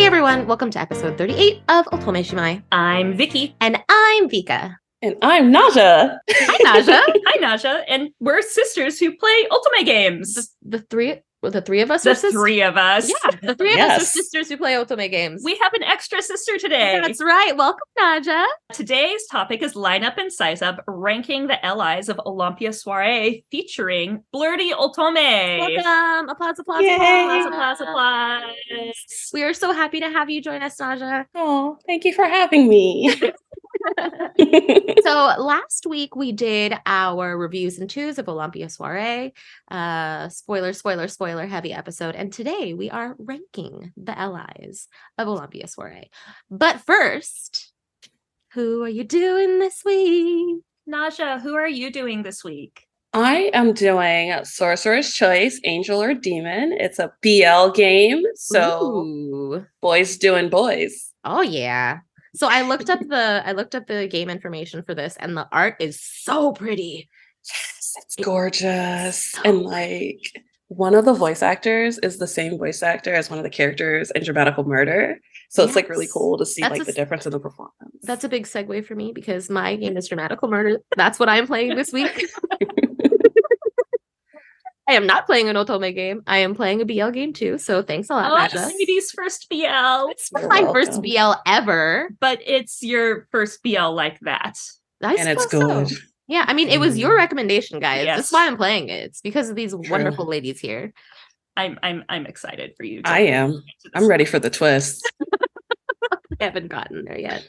everyone, welcome to episode 38 of Otome Shimai. I'm Vicky. And I'm Vika. And I'm Naja. Hi, Naja. Hi, Naja. And we're sisters who play Otome games. The three of us The are sisters? three of us. Yeah, the three of us Yes. are sisters who play Otome games. We have an extra sister today. That's right. Welcome, Naja. Today's topic is Line Up and Size Up, ranking the allies of Olympia Soiree, featuring Blerdy Otome. Welcome. Applause, applause, Yay. applause. Applause, applause. We are so happy to have you join us, Naja. Oh, thank you for having me. So last week we did our reviews and twos of Olympia Soiree. Spoiler heavy episode. And today we are ranking the allies of Olympia Soiree. But first, who are you doing this week? Naja, who are you doing this week? I am doing Sorcerer's Choice, Angel or Demon. It's a BL game. So Ooh. boys doing boys. Oh yeah. So I looked up the game information for this, and the art is so pretty. Yes, it's gorgeous. And like one of the voice actors is the same voice actor as one of the characters in DRAMAtical Murder. So it's like really Yes. cool to see That's like the difference in the performance. That's a big segue for me because my game is DRAMAtical Murder. That's what I'm playing this week. I am not playing an Otome game. I am playing a BL game too. So thanks a lot, Oh, Naja. Ladies' first BL. It's You're my first welcome. BL ever. But it's your first BL like that. I And it's suppose good. so. Yeah, I mean, it was your recommendation, guys. Yes. That's why I'm playing it. It's because of these True. wonderful ladies here. I'm excited for you. to I am. get to this. I'm ready for the twist. I haven't gotten there yet.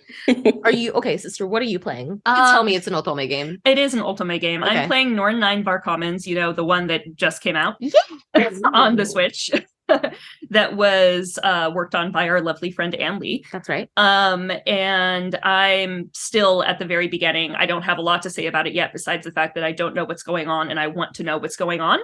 Are you okay, sister? What are you playing? You can tell me it's an Otome game. It is an Otome game. Okay. I'm playing Norn 9 Varcommons, the one that just came out Yeah. on the Switch. That was worked on by our lovely friend Ann Lee. That's right. And I'm still at the very beginning. I don't have a lot to say about it yet, besides the fact that I don't know what's going on and I want to know what's going on.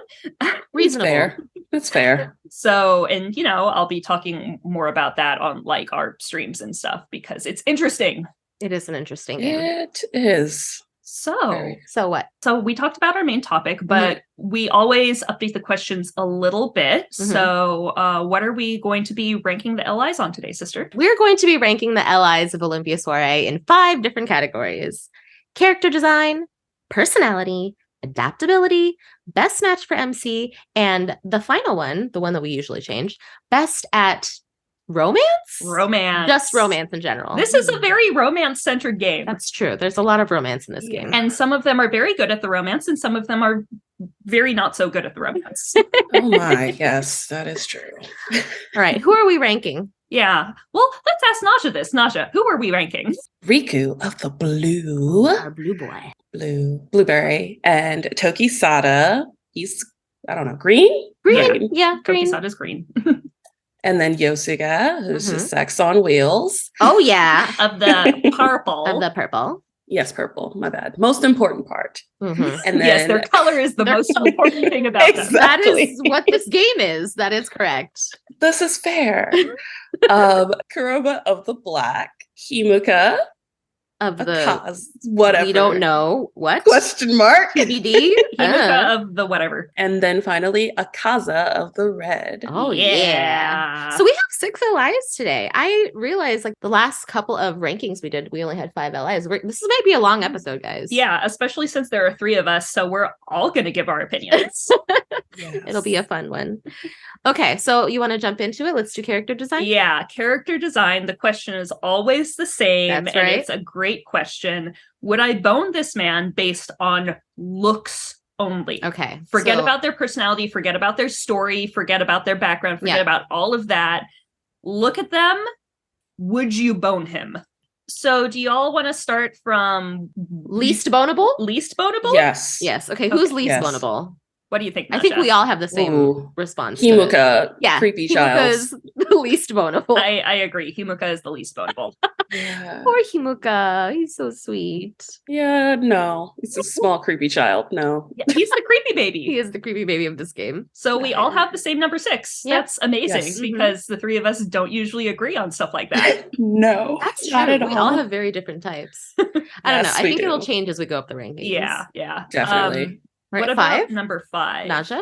Reasonable. Fair. That's fair. So, and I'll be talking more about that on like our streams and stuff because it's interesting. It is an interesting game. It is. So, Very. So what? So we talked about our main topic, but we always update the questions a little bit. Mhm. So what are we going to be ranking the allies on today, sister? We're going to be ranking the allies of Olympia Soiree in 5 different categories: character design, personality, adaptability, best match for MC, and the final one, the one that we usually change, best at romance? Romance. Just romance in general. This is a very romance-centered game. That's true. There's a lot of romance in this game. And some of them are very good at the romance, and some of them are very not so good at the romance. Oh my, yes, that is true. All right, who are we ranking? Yeah. Well, let's ask Naja this. Naja, who are we ranking? Riku of the blue, Our blue boy. blueberry, and Toki Sada. He's, I don't know, green? Green. Yeah, green. Kokisada's green. And then Yosuga, who's Mhm. just sex on wheels. Oh, yeah. Of the purple. Of the purple. Yes, purple. My bad. Most important part. Mhm. And Yes, then their color is the Their most color. important thing about them. That is Exactly. what this game is. That is correct. this is fair. Kuroma of the black, Himuka, Of the whatever. we don't know what Question mark. TBD. Himuka of the whatever. And then finally, Akaza of the red. Oh yeah. So we have 6 allies today. I realized like the last couple of rankings we did, we only had 5 allies. This might be a long episode, guys. Yeah, especially since there are 3 of us, so we're all going to give our opinions. It'll be a fun one. Okay, so you want to jump into it? Let's do character design. Yeah, character design. The question is always the same. That's and right. It's a great question. Would I bone this man based on looks only? Okay. Forget so- about their personality, forget about their story, forget about their background, forget Yeah. about all of that. Look at them. Would you bone him? So do y'all want to start from least boneable. least boneable? Yes. Yes. Okay. Who's Okay. least Yes. boneable? What do you think, I think Naja? we all have the same Ooh. response. to it. Himuka, Yeah. creepy child. Himuka's the least boneable. I agree. Himuka is the least boneable. Yeah. Poor Himuka. He's so sweet. Yeah, no. He's a small creepy child. No. Yeah, he's the creepy baby. He is the creepy baby of this game. So we all have the same number 6. Yep. That's amazing Yes. because the 3 of us don't usually agree on stuff like that. No. That's not true. at We all. all have very different types. I don't know. Yes, I we think it'll do. change as we go up the rankings. Yeah. Definitely. All What right, about 5? number 5? Naja?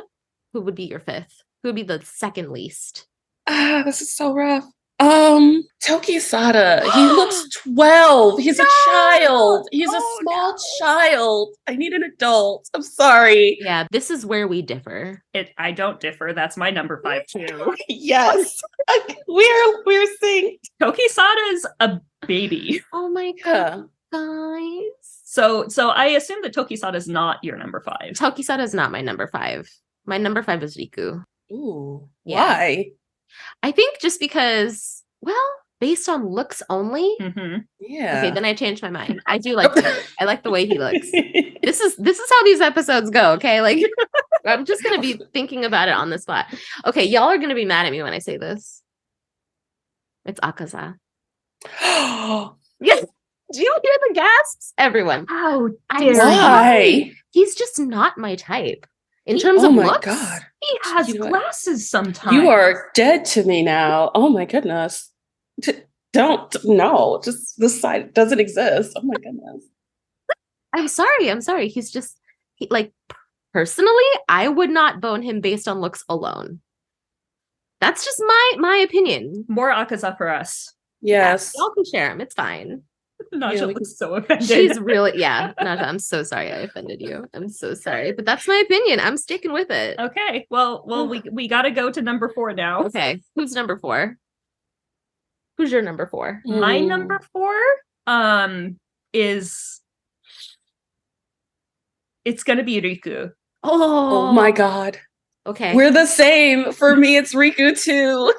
Who would be your 5th? Who would be the second least? This is so rough. Tokisada. He looks 12. He's a child. He's a Oh, small child. I need an adult. I'm sorry. Yeah, this is where we differ. I don't differ. That's my number 5 too. Yes. We're synced. Tokisada's a baby. Oh my Yeah. god, guys. So I assume that Tokisada is not your number 5. Tokisada is not my number 5. My number 5 is Riku. Ooh. Yeah. Why? I think just because, well, based on looks only. Mm-hmm. Yeah. Okay, then I changed my mind. I do like him. I like the way he looks. This is how these episodes go, okay? Like I'm just gonna be thinking about it on the spot. Okay, y'all are gonna be mad at me when I say this. It's Akaza. Yes. Do you hear the gasps? Everyone. How I'm dare sorry. you? Why? He's just not my type. In terms Oh of my looks. God. He has You know what? glasses sometimes. You are dead to me now. Oh my goodness. Don't, no, just this side doesn't exist. Oh my goodness. I'm sorry. He's just like personally, I would not bone him based on looks alone. That's just my opinion. More Akaza for us. Yes. Y'all can share him. It's fine. Naja we looks so offended. She's really, yeah. Naja, I'm so sorry I offended you. I'm so sorry, but that's my opinion. I'm sticking with it. Okay. Well, we got to go to number 4 now. Okay, who's number 4? Who's your number 4? My Mm. number 4 is it's going to be Riku. Oh my God. Okay. We're the same. For me, it's Riku too.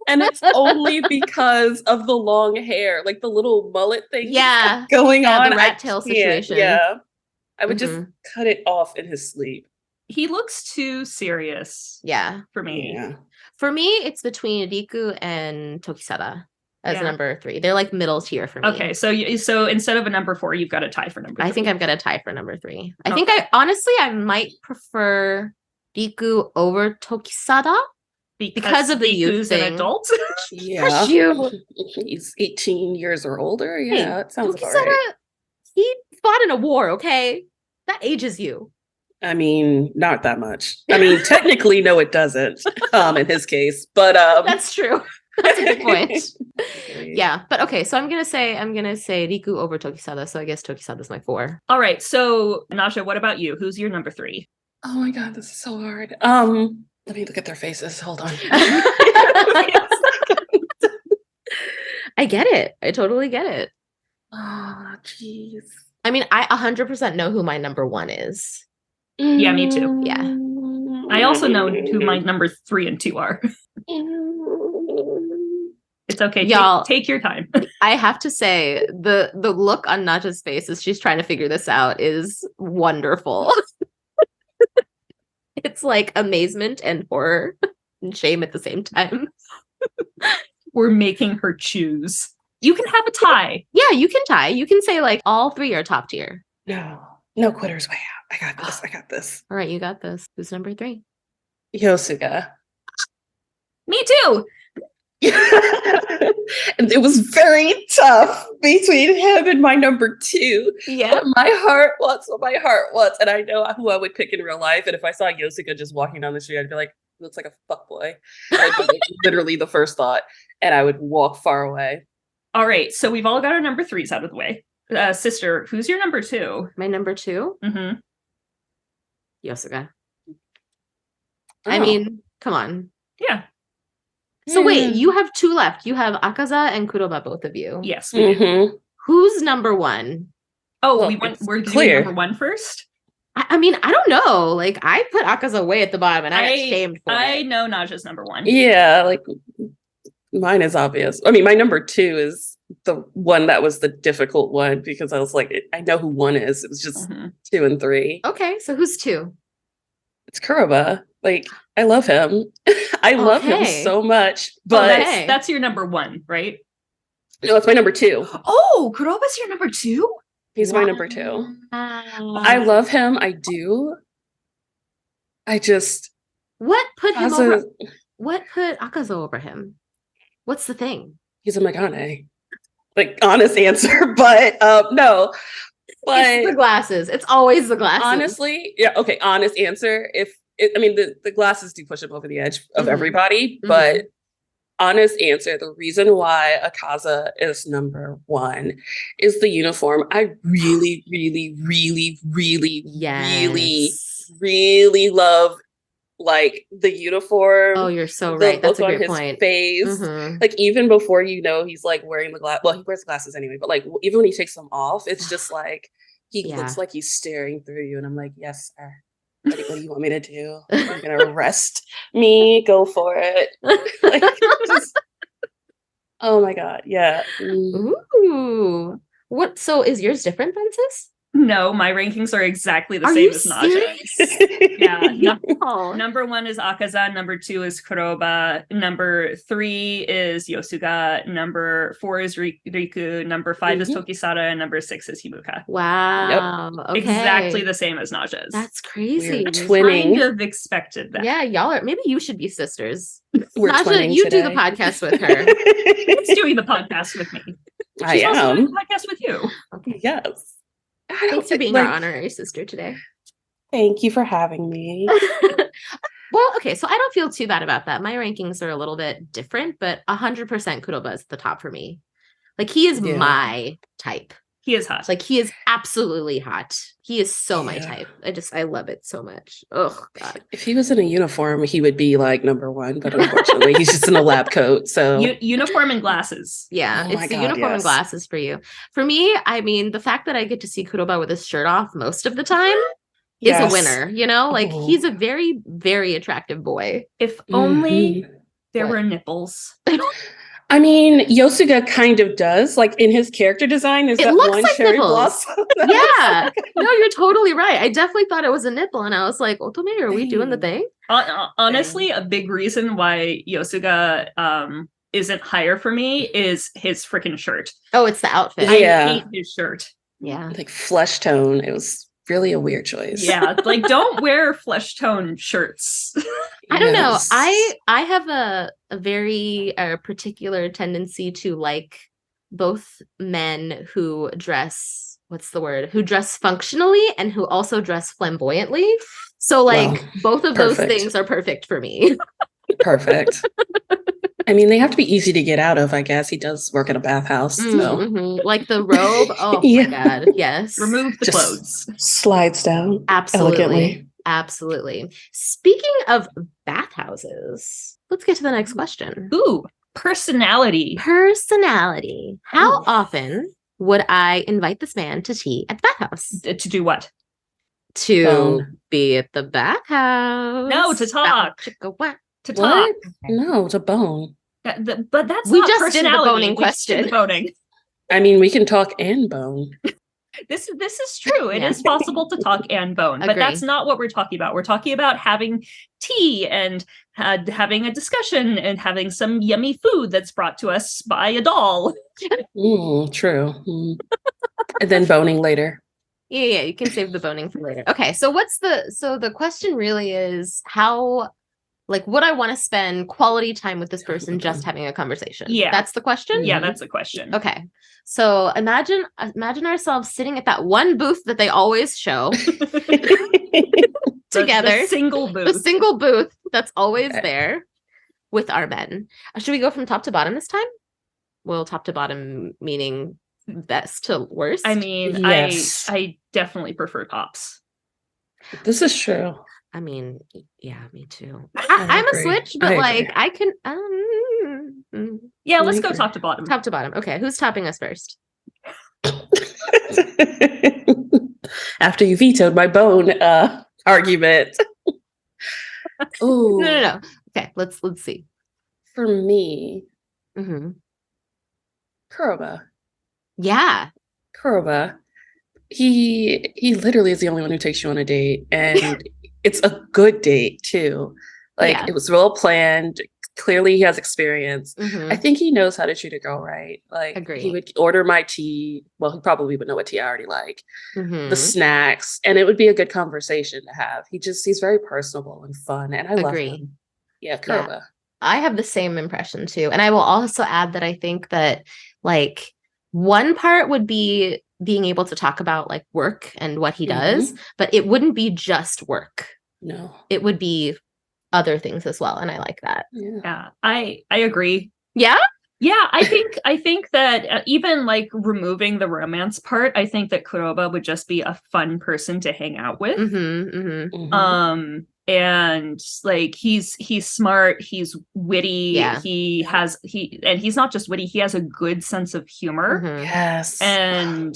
And it's only because of the long hair, like the little mullet thing Yeah. going Yeah, on. the I rat tail can't. situation. Yeah. I would just Mhm. cut it off in his sleep. He looks too serious Yeah. for me. Yeah. For me, it's between Riku and Tokisada as Yeah. number 3. They're like middle tier for me. Okay, so instead of a number 4, you've got a tie for number 3. I think I'm gonna tie for number 3. I think Okay. I honestly might prefer Riku over Tokisada because of the youth Riku's thing. an adult. Yeah. Hush you. He's 18 years or older. Yeah, Hey, that sounds about Tokisada, right. he fought in a war, okay? That ages you. I mean, not that much. I mean, technically, no, it doesn't. In his case, but That's true. That's a good point. Yeah, but okay, so I'm gonna say Riku over Tokisada, so I guess Tokisada's my 4. All right, so Naja, what about you? Who's your number 3? Oh my God, this is so hard. Let me look at their faces. Hold on. I get it. I totally get it. Oh, jeez. I mean, I 100% know who my number 1 is. Yeah, me too. Yeah. I also know who my number 3 and 2 are. It's okay. Y'all- Take your time. I have to say, the look on Naja's face as she's trying to figure this out is wonderful. It's like amazement and horror and shame at the same time. We're making her choose. You can have a tie. Yeah, you can tie. You can say like all 3 are top tier. No quitters way out. I got this. I got this. All right, you got this. Who's number 3? Yosuga. Me too. And it was very tough between him and my number 2. Yeah. But my heart wants what my heart wants. And I know who I would pick in real life. And if I saw Yosuga just walking down the street, I'd be like, he looks like a fuckboy. That'd be like literally the first thought. And I would walk far away. All right, so we've all got our number 3s out of the way. Sister, who's your number 2? My number 2, Mm-hmm. Yosuga. Oh. I mean, come on. Yeah. So wait, you have 2 left. You have Akaza and Kuroba, both of you. Yes. We do. Mhm. Who's number 1? Oh, Well, we're doing clear. number 1 first. I mean, I don't know. Like, I put Akaza way at the bottom, and I got shamed for I it. know Naja's number 1. Yeah, like mine is obvious. I mean, my number 2 is the one that was the difficult one because I was like, I know who 1 is. It was just Mhm. 2 and 3. Okay, so who's 2? It's Kuroba. Like, I love him. I love him Okay. so much. Oh, But Okay. that's your number 1, right? no, it's my number 2. Oh, Kuroba's your number 2? He's my number 2. Wow. I love him. I do. I just What put him Akaza- over? What put Akaza over him? What's the thing? he's a Megane. Like, honest answer, but no. It's the But glasses. It's always the glasses. honestly, yeah, okay, honest answer. I mean, the glasses do push him over the edge of Mhm. everybody, Mhm. but honest answer, the reason why Akaza is number one is the uniform. I really, really, really, really, really, Yes. really love like the uniform. Oh, you're so the right. That's a look on great his point. face. Mhm. Like even before you know he's like wearing the glass. Well, he wears glasses anyway, but like even when he takes them off, it's just like he Yeah. looks like he's staring through you, and I'm like, yes, sir. What do you want me to do? You're gonna arrest me? Go for it. Like, just, oh my god, yeah. Ooh. What? So is yours different than sis? No, my rankings are exactly the Are same you as Naja. serious? Yeah. Oh. Number 1 is Akaza. Number 2 is Kuroba. Number 3 is Yosuga. Number 4 is Riku. Number 5 is Tokisara. And number 6 is Himuka. Wow. Okay. Exactly the same as Naja's. That's crazy. We're twinning. Kind of expected that. Yeah, y'all are. Maybe you should be sisters. We're Naja, twinning you today. do the podcast with her. She's doing the podcast with me. I She's also doing am. the podcast with you. Okay. Yes. Thanks for being our honorary sister today. Thank you for having me. Well, okay, so I don't feel too bad about that. My rankings are a little bit different, but 100% Kuroba is the top for me. Like, he is my type. He is hot. Like, he is absolutely hot. He is so my Yeah. type. I love it so much. Oh, God. If he was in a uniform, he would be like number one, but unfortunately, he's just in a lab coat. So uniform and glasses. Yeah, Oh it's my the God, uniform and yes. glasses for you. For me, I mean, the fact that I get to see Kuroba with his shirt off most of the time is a Yes. winner, you know? Like, Oh. he's a very, very attractive boy. If only Mhm. there What? were nipples. I mean, Yosuga kind of does. Like in his character design, there's It that looks one like cherry nipples. blossom. Yeah. No, you're totally right. I definitely thought it was a nipple, and I was like, Otome, are we doing the thing? Honestly, a big reason why Yosuga isn't higher for me is his freaking shirt. Oh, it's the outfit. Yeah. I hate his shirt. Yeah. Like flesh tone. It was really a weird choice. Yeah, like don't wear flesh tone shirts. I don't know. Yes. I have a very particular tendency to like both men who dress, what's the word? Who dress functionally and who also dress flamboyantly. So like Well, both of those perfect. things are perfect for me. Perfect. I mean, they have to be easy to get out of, I guess. He does work at a bathhouse. So Mhm. Like the robe. Oh Yeah. my God. Yes. Remove the Just clothes. slides down Absolutely. elegantly. Absolutely. Speaking of bathhouses, let's get to the next question. Ooh, personality. Personality. How Ooh. often would I invite this man to tea at the bathhouse? To do what? To Bone. be at the bathhouse. No, to talk. To talk. What? No, it's a bone. But that's We not just did the personality. boning We just did question. the boning. I mean, we can talk and bone. This is true. It Yeah. is possible to talk and bone, but Agree. that's not what we're talking about. We're talking about having tea and having a discussion and having some yummy food that's brought to us by a doll. True. And then boning later. Yeah, you can save the boning for later. Okay, so the question really is how, like, would I want to spend quality time with this person just having a conversation? Yeah. That's the question? Yeah, that's the question. Okay. So imagine ourselves sitting at that one booth that they always show together. The single The booth. single booth that's always Okay. there with our men. Should we go from top to bottom this time? Well, top to bottom meaning best to worst. I mean, Yes. I definitely prefer tops. This is true. I mean, yeah, me too. I I'm a agree. switch, but I like agree. I can Yeah, let's go agree. top to bottom. top to bottom. Okay, who's topping us first? After you vetoed my bone argument. Ooh, No. Okay, let's see. for me, Hmm. Kuroba. Yeah. Kuroba. He literally is the only one who takes you on a date, and it's a good date too. Like Yeah. it was well planned. Clearly, he has experience. Mhm. I think he knows how to treat a girl right. Like Agree. he would order my tea. Well, he probably would know what tea I already like. Mhm. The snacks, and it would be a good conversation to have. He's very personable and fun, and I love Agree. him. Yeah, Kuroba. I have the same impression too. And I will also add that I think that like one part would be being able to talk about like work and what he does, but it wouldn't be just work. No. It would be other things as well, and I like that. Yeah, I agree. Yeah. Yeah, I think that even like removing the romance part, I think that Kuroba would just be a fun person to hang out with. And like he's smart, he's witty, Yeah. he's not just witty, he has a good sense of humor. Yes. And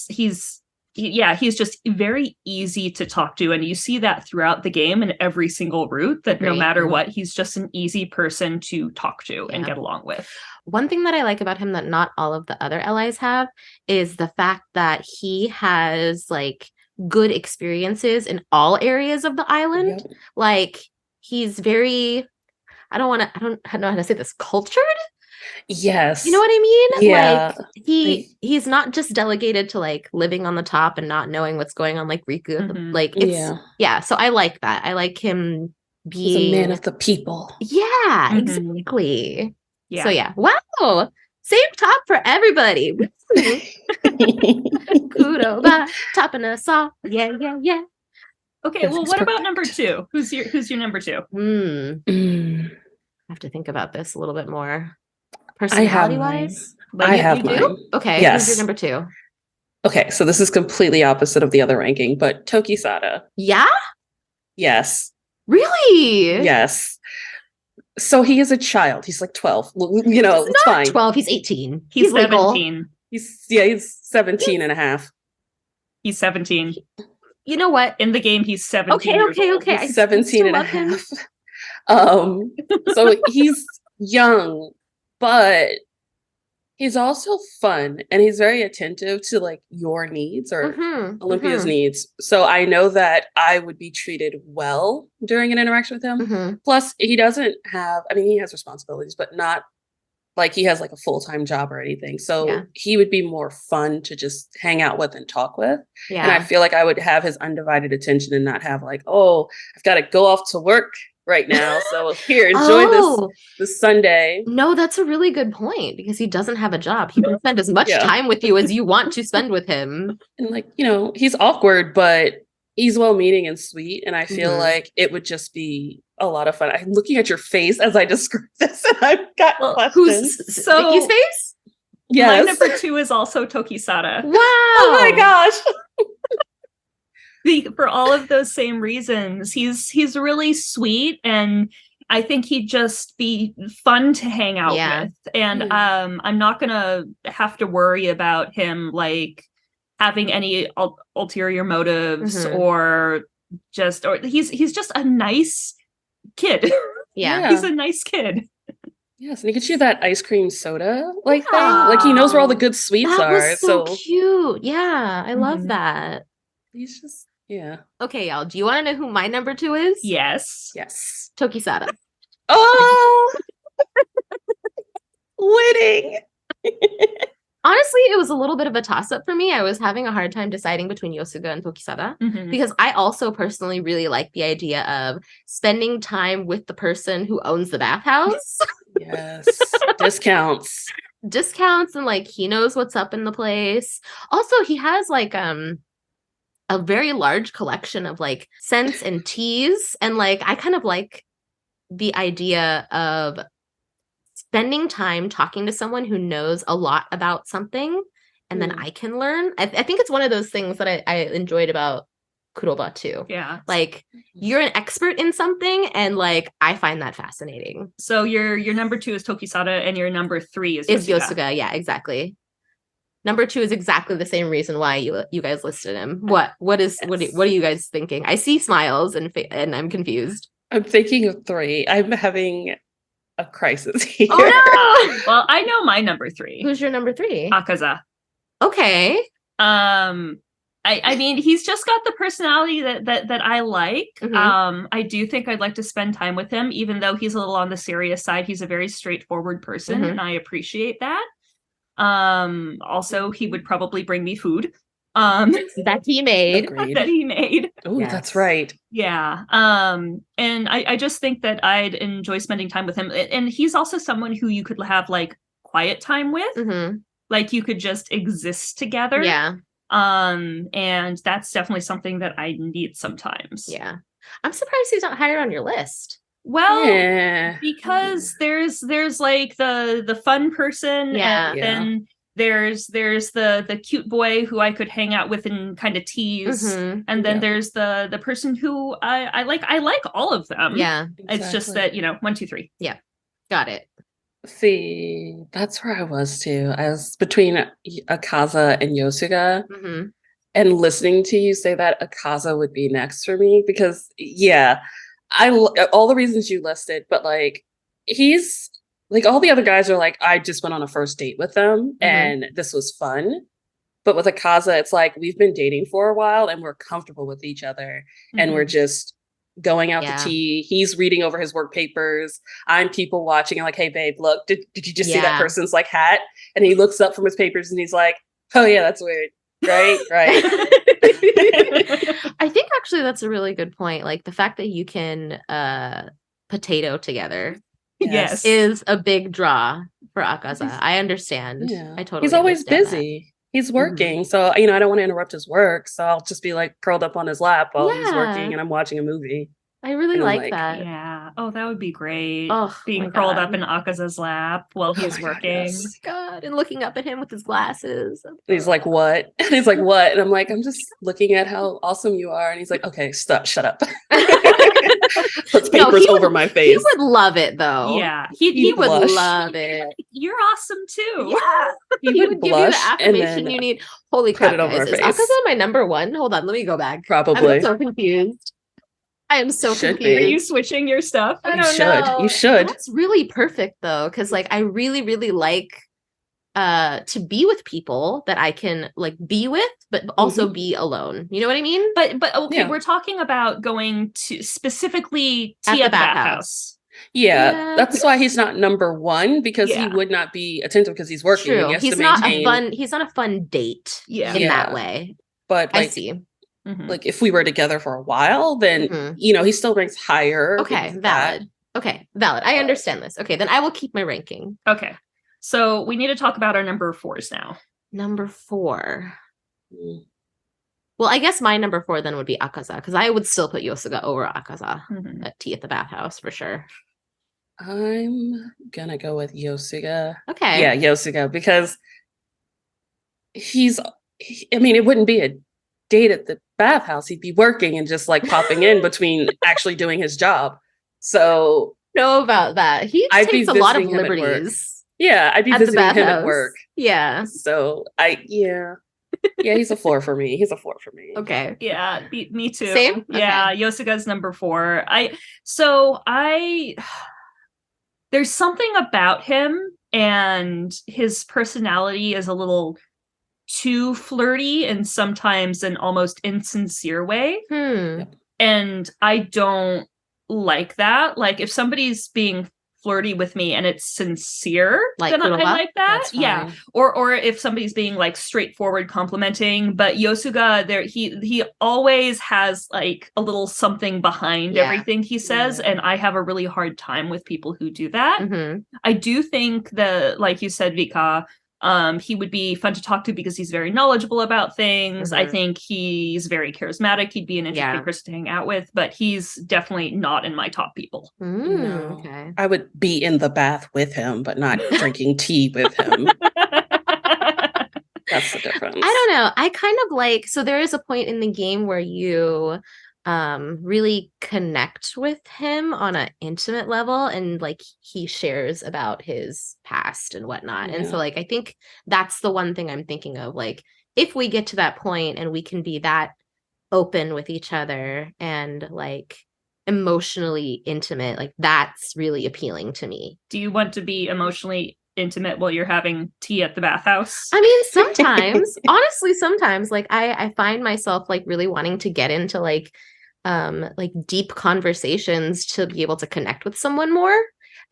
he's just very easy to talk to, and you see that throughout the game in every single route, that no matter what, he's just an easy person to talk to and get along with. One thing that I like about him that not all of the other allies have is the fact that he has like good experiences in all areas of the island. Like he's very, I don't know how to say this, cultured. Yes. You know what I mean? Yeah. Like he's not just delegated to like living on the top and not knowing what's going on like Riku. Like it's so I like that. I like him being he's a man of the people. Yeah, exactly. Yeah. So yeah. Wow. Same top for everybody. Kuroba topping us all. Yeah. Okay, well, what about number 2? Who's your number 2? I have to think about this a little bit more. Personality wise? I have mine. Okay, yes. Who's your number 2? Okay, so this is completely opposite of the other ranking, but Tokisada. Yeah? Yes. Really? Yes. So he is a child. He's like 12. You know, he's it's not fine. 12, he's 18. He's 17. He's 17 and a half. He's 17. You know what? In the game, he's 17. Okay. He's 17 and a half. So he's young, but he's also fun, and he's very attentive to like your needs or Olympia's needs. So I know that I would be treated well during an interaction with him. Plus, he doesn't have, I mean, he has responsibilities, but not like he has like a full-time job or anything. So he would be more fun to just hang out with and talk with. Yeah. And I feel like I would have his undivided attention and not have like, oh, I've got to go off to work right now. So here, enjoy this Sunday. No, that's a really good point, because he doesn't have a job. He can spend as much time with you as you want to spend with him. And like, you know, he's awkward, but he's well-meaning and sweet. And I feel like it would just be a lot of fun. I'm looking at your face as I describe this, and I've got questions. Vicky's face? Yes. My number 2 is also Tokisada. Wow. Oh my gosh. For all of those same reasons. He's really sweet, and I think he'd just be fun to hang out with. And I'm not gonna have to worry about him like having any ulterior motives or he's just a nice kid. Yeah. He's a nice kid. Yes, and he gets you that ice cream soda thing. Like he knows where all the good sweets that are. Was so cute. Yeah, I love that. He's just Okay, y'all. Do you want to know who my number 2 is? Yes. Tokisada. Oh, winning. Honestly, it was a little bit of a toss-up for me. I was having a hard time deciding between Yosuga and Tokisada because I also personally really like the idea of spending time with the person who owns the bathhouse. Yes. Discounts, and like he knows what's up in the place. Also, he has like a very large collection of like scents and teas, and like I kind of like the idea of spending time talking to someone who knows a lot about something, and then I can learn. I think it's one of those things that I enjoyed about Kuroba too. Yeah. Like you're an expert in something, and like I find that fascinating. So your number 2 is Tokisada, and your number 3 is Yosuga. Yeah, exactly. Number 2 is exactly the same reason why you guys listed him. What are you guys thinking? I see smiles and I'm confused. I'm thinking of 3. I'm having a crisis here. Oh no! Well, I know my number 3. Who's your number 3? Akaza. Okay. I mean, he's just got the personality that I like. I do think I'd like to spend time with him, even though he's a little on the serious side. He's a very straightforward person, and I appreciate that. Also, he would probably bring me food. That he made. Oh, yes. That's right. Yeah. And I just think that I'd enjoy spending time with him. And he's also someone who you could have like quiet time with. Like you could just exist together. Yeah. And that's definitely something that I need sometimes. Yeah. I'm surprised he's not higher on your list. Well, because there's like the fun person, and then there's the cute boy who I could hang out with and kind of tease, and then there's the person who I like all of them. Yeah, it's just that 1, 2, 3. Yeah, got it. See, that's where I was too. I was between Akaza and Yosuga, and listening to you say that Akaza would be next for me because all the reasons you listed, but like he's like all the other guys are like I just went on a first date with them and this was fun. But with Akaza, it's like we've been dating for a while and we're comfortable with each other and we're just going out to tea. He's reading over his work papers. I'm people watching and like, hey babe, look, did you just see that person's like hat? And he looks up from his papers and he's like, oh yeah, that's weird. Right. I think actually that's a really good point. Like the fact that you can potato together is a big draw for Akaza. I understand. I totally He's always busy. That. He's working. So, I don't want to interrupt his work. So I'll just be like curled up on his lap while he's working and I'm watching a movie. I really like that. Yeah. Oh, that would be great. Oh, being curled up in Akaza's lap while he's working. God, and looking up at him with his glasses. And he's like, what? And he's like, what? And I'm like, I'm just looking at how awesome you are. And he's like, okay, stop, shut up. Puts papers over my face. He would love it though. Yeah. He would love it. You're awesome too. Yeah. He would give you the affirmation you need. Holy crap, guys. Is Akaza my number one? Hold on, let me go back. Probably. I'm so confused. I am so confused. Are you switching your stuff? I don't know. You should. That's really perfect though, because like I really, really like to be with people that I can like be with, but also be alone. You know what I mean? But okay, we're talking about going to specifically tea at the bathhouse. Yeah, that's why he's not number one, because he would not be attentive because he's working. True. He has he's to not maintain... he's not a fun date in that way. But like, I see. Like if we were together for a while, then he still ranks higher. Okay, valid. Okay, valid. I understand this. Okay, then I will keep my ranking. Okay. So we need to talk about our number 4s now. Number 4. Well, I guess my number 4 then would be Akaza, because I would still put Yosuga over Akaza at tea at the bathhouse for sure. I'm gonna go with Yosuga. Okay. Yeah, Yosuga, because it wouldn't be a date at the bathhouse. He'd be working and just like popping in between actually doing his job. So know about that. He takes a lot of liberties. Yeah, I'd be visiting him at work. Yeah. So he's a 4 for me. Okay. Yeah, me too. Same? Yeah, Yosuga's number 4. There's something about him and his personality is a little too flirty and sometimes an almost insincere way. And I don't like that. Like if somebody's being flirty with me and it's sincere, then I like that. Yeah. Or if somebody's being like straightforward complimenting, but Yosuga he always has like a little something behind everything he says, and I have a really hard time with people who do that. I do think that, like you said, Vika, he would be fun to talk to because he's very knowledgeable about things. I think he's very charismatic. He'd be an interesting person to hang out with, but he's definitely not in my top people. No. Okay. I would be in the bath with him, but not drinking tea with him. That's the difference. I don't know. I kind of like, so there is a point in the game where you really connect with him on an intimate level, and like he shares about his past and whatnot. And so like I think that's the one thing I'm thinking of, like if we get to that point and we can be that open with each other and like emotionally intimate, like that's really appealing to me. Do you want to be emotionally intimate while you're having tea at the bathhouse? I mean, sometimes honestly, sometimes like I find myself like really wanting to get into like deep conversations to be able to connect with someone more.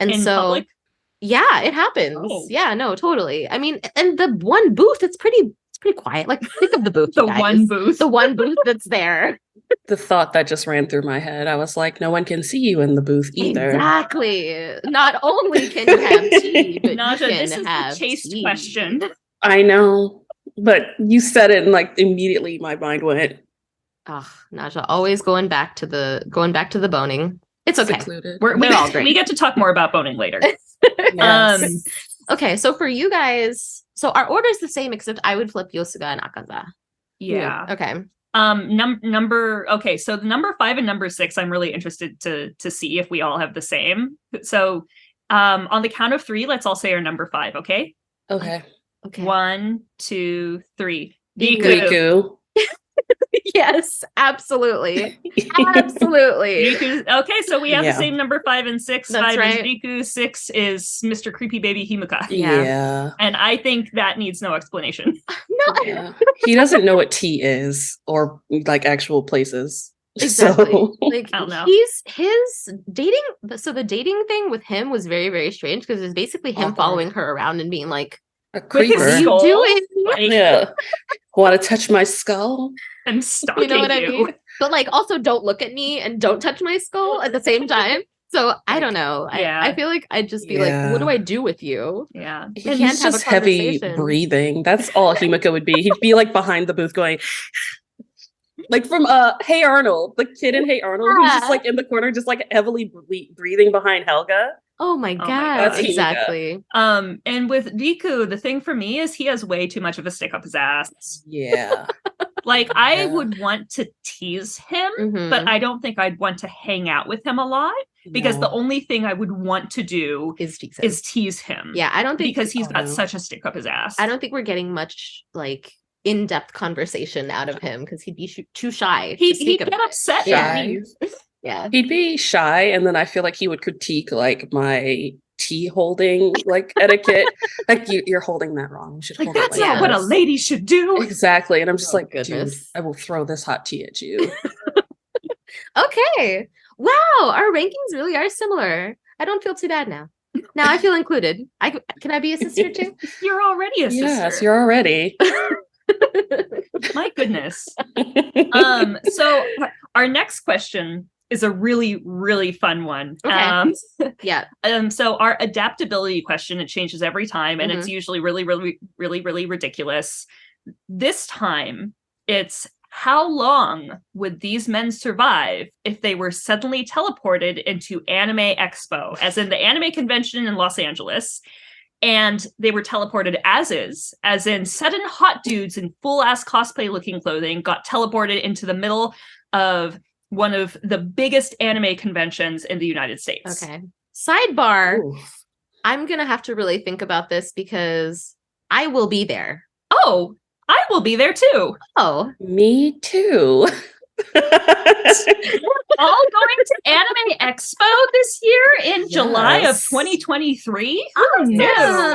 And in so public? Yeah, it happens. Oh. Yeah, no, totally. I mean, and the one booth, it's pretty quiet. Like think of the booth. The one booth that's there. The thought that just ran through my head, I was like, no one can see you in the booth either. Exactly. Not only can you have tea, but Naja, you can this is have the chaste tea. question. I know, but you said it and like immediately my mind went, Naja, always going back to the boning. It's okay. Secluded. We get to talk more about boning later. Yes. Okay, so for you guys, so our order is the same, except I would flip Yosuga and Akaza. Yeah. Okay. Okay, so the number 5 and number 6, I'm really interested to see if we all have the same. So on the count of 3, let's all say our number 5, okay? Okay. 1, 2, 3. Riku. Yes, absolutely. Absolutely. Okay, so we have the Yeah. same number 5 and 6. That's 5 right. is Riku, 6 is Mr. Creepy Baby Himuka. Yeah. And I think that needs no explanation. No. Yeah. He doesn't know what tea is or like actual places. Exactly. So, I don't know. His dating. So the dating thing with him was very, very strange because it's basically him Awkward. following her around and being like, a With his "What are creeper. you skull, doing?" like, Yeah. Want to touch my skull? I'm stalking You know what I mean? But like, also don't look at me and don't touch my skull at the same time. So I don't know. Yeah. I feel like I'd just be like, what do I do with you? Yeah. We can't He's have a just heavy conversation. breathing. That's all Himiko would be. He'd be like behind the booth going, like from Hey Arnold, the kid in Hey Arnold, who's just like in the corner, just like heavily breathing behind Helga. Oh my my god, God. exactly. And with Riku, the thing for me is he has way too much of a stick up his ass. Yeah. Like I Yeah. would want to tease him, Mhm. but I don't think I'd want to hang out with him a lot because the only thing I would want to do Is tease him. is tease him. Yeah, I don't think because he's got no. such a stick up his ass. I don't think we're getting much like in-depth conversation out of him because he'd be too shy. to He'd speak get about it. upset Yeah. at me. Yeah. He'd be shy, and then I feel like he would critique like my tea holding like etiquette. Like you're holding that wrong. You should Like hold that's it like not what a this. lady should do. Exactly. And I'm just Oh, like, dude, goodness. I will throw this hot tea at you. Okay. Wow, our rankings really are similar. I don't feel too bad now. Now I feel included. Can I be a sister too? You're already a sister. Yes, you're already. My goodness. So our next question is a really, really fun one. Okay. Yeah. So our adaptability question, it changes every time, and it's usually really, really, really, really ridiculous. This time, it's how long would these men survive if they were suddenly teleported into Anime Expo, as in the anime convention in Los Angeles, and they were teleported as in sudden hot dudes in full-ass cosplay-looking clothing got teleported into the middle of one of the biggest anime conventions in the United States. Okay. Sidebar. Ooh. I'm going to have to really think about this because I will be there. Oh, I will be there too. Oh, Me too. All going to Anime Expo this year in July of Yes. 2023? Awesome. No.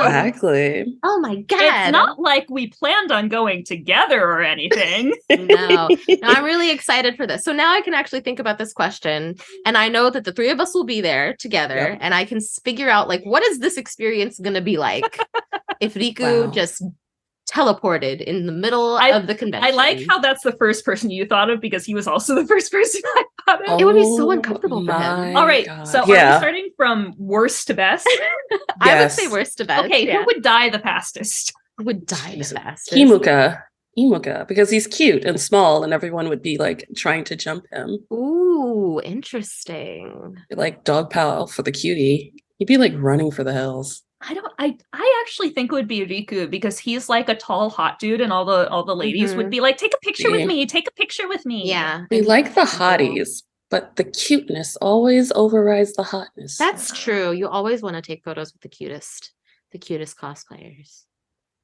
Exactly. oh my God. It's not like we planned on going together or anything. No. I'm really excited for this. So now I can actually think about this question. And I know that the three of us will be there together. Yep. And I can figure out, like, what is this experience going to be like if Riku Wow. just teleported in the middle of the convention? I like how that's the first person you thought of because he was also the first person I thought of. It would be so Oh uncomfortable for him. my All right, God. so are yeah. we starting from worst to best? I would Yes. say worst to best. Okay, yeah. who would die the fastest? would die the Jesus. fastest? Himuka, because he's cute and small, and everyone would be like trying to jump him. Ooh, interesting. Like dog pal for the cutie. He'd be like running for the hills. I actually think it would be Riku because he's like a tall hot dude and all the ladies would be like, take a picture with me, take a picture with me. Yeah. We and like the he's comfortable. hotties, but the cuteness always overrides the hotness. That's true. You always want to take photos with the cutest cosplayers.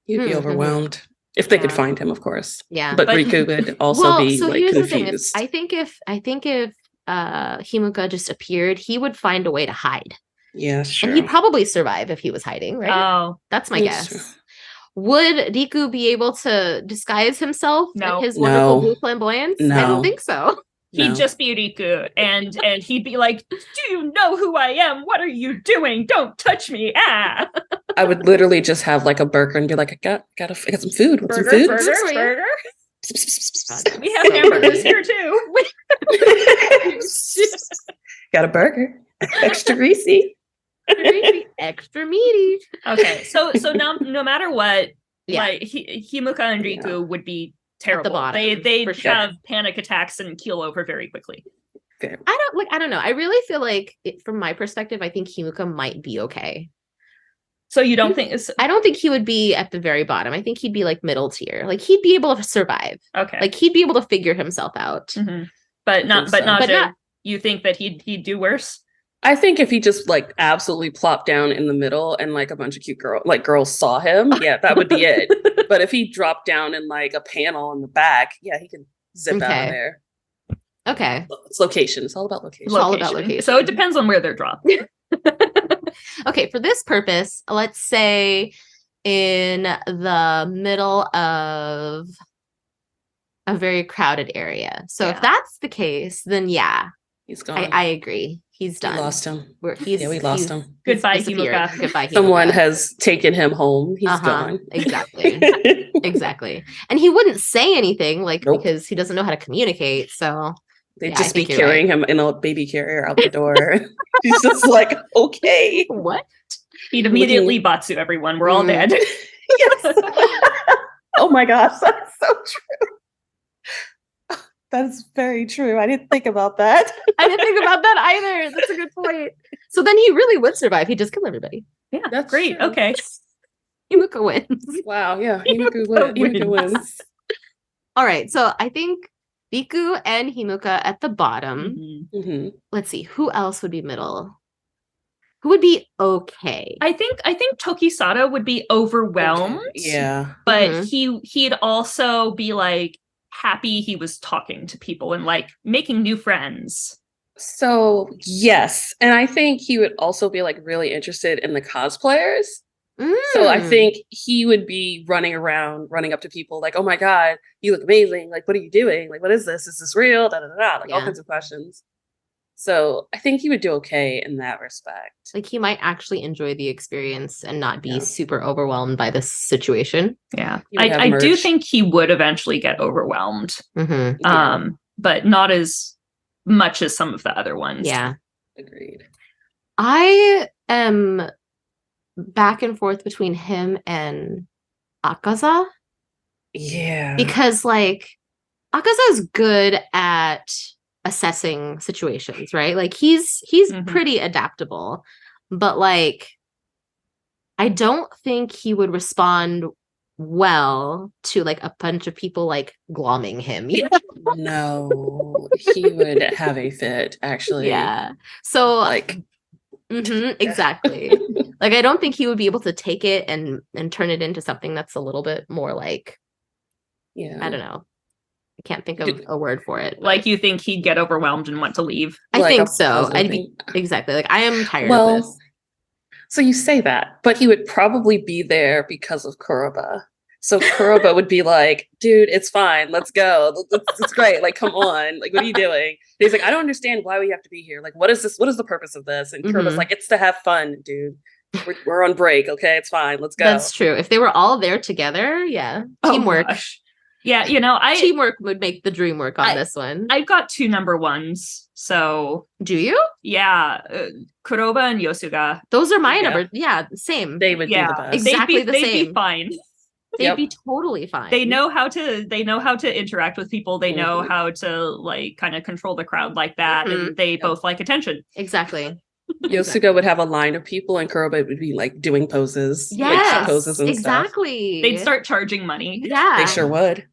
You'd be Mhm. overwhelmed. If they could Yeah. find him, of course. Yeah. But But- Riku would also be so like here's confused. the thing. I think if Himuka just appeared, he would find a way to hide. Yeah, sure. And he'd probably survive if he was hiding, right? Oh, That's my That's guess. true. Would Riku be able to disguise himself No. in his wonderful No. blue flamboyance? I No. don't think so. he'd No. just be Riku and he'd be like, do you know who I am? What are you doing? Don't touch me. Ah. I would literally just have like a burger and be like, I got some food. Want some food? burger. God. We have So hamburgers funny. here too. Got a burger. Extra greasy. Extra meaty. Okay, so now no matter what, Yeah. like Himuka and Riku would be terrible. At the bottom, they for sure. have panic attacks and keel over very quickly. Okay. I don't know. I really feel like from my perspective, I think Himuka might be okay. So you don't think I don't think he would be at the very bottom. I think he'd be like middle tier. Like he'd be able to survive. Okay. Like he'd be able to figure himself out. Mm-hmm. But Naja, you think that he'd do worse? I think if he just like absolutely plopped down in the middle and like a bunch of cute girls saw him, yeah, that would be it. But if he dropped down in like a panel in the back, yeah, he could zip out of there. Okay. It's location. It's all about location. It's all about location. So it depends on where they're dropped. Okay, for this purpose, let's say in the middle of a very crowded area. So if that's the case, then yeah, he's gone. I agree. He's done. We lost him. We lost him. Goodbye, Himuka. Goodbye, Himuka. Someone has taken him home. He's gone. Exactly. Exactly. And he wouldn't say anything because he doesn't know how to communicate. So they'd just be carrying him in a baby carrier out the door. He's just like, okay. What? He'd immediately Batsu everyone. We're all dead. Yes. Oh my gosh, that's so true. That's very true. I didn't think about that. I didn't think about that either. That's a good point. So then he really would survive. He'd just kill everybody. Yeah, that's great. True. Okay. Himuka wins. Wow, yeah. Himuka wins. All right. So I think Biku and Himuka at the bottom. Mm-hmm. Let's see. Who else would be middle? Who would be okay? I think Tokisada would be overwhelmed. Okay. Yeah. But he'd also be like happy he was talking to people and like making new friends. So yes. And I think he would also be like really interested in the cosplayers. So I think he would be running up to people like, oh my God, you look amazing. Like, what are you doing? Like, what is this? Is this real? Da, da, da, da. Like all kinds of questions. So I think he would do okay in that respect. Like he might actually enjoy the experience and not be super overwhelmed by this situation. Yeah. I do think he would eventually get overwhelmed. But not as much as some of the other ones. Yeah. Agreed. I am back and forth between him and Akaza. Yeah. Because like Akaza is good at assessing situations, right? Like he's pretty adaptable, but like I don't think he would respond well to like a bunch of people like glomming him. No, he would have a fit actually. Yeah. So like exactly. Like I don't think he would be able to take it and turn it into something that's a little bit more like, I don't know. I can't think of a word for it. Like you think he'd get overwhelmed and want to leave? I think so. Exactly. Like I am tired of this. So you say that, but he would probably be there because of Kuroba. So Kuroba would be like, dude, it's fine. Let's go. It's great. Like, come on. Like, what are you doing? And he's like, I don't understand why we have to be here. Like, what is this? What is the purpose of this? And Kuroba's like, it's to have fun, dude. We're on break. Okay, it's fine. Let's go. That's true. If they were all there together, teamwork. Gosh. Yeah, teamwork would make the dream work on this one. I've got two number ones. So do you? Yeah, Kuroba and Yosuga. Those are my number. Yeah, same. They would be the best. Exactly the same. They'd be fine. They'd be totally fine. They know how to interact with people. They know how to like kind of control the crowd like that, and they both like attention. Exactly. Yosuga would have a line of people, and Kuroba would be like doing poses. Yes, like, poses and exactly. Stuff. They'd start charging money. Yeah, they sure would.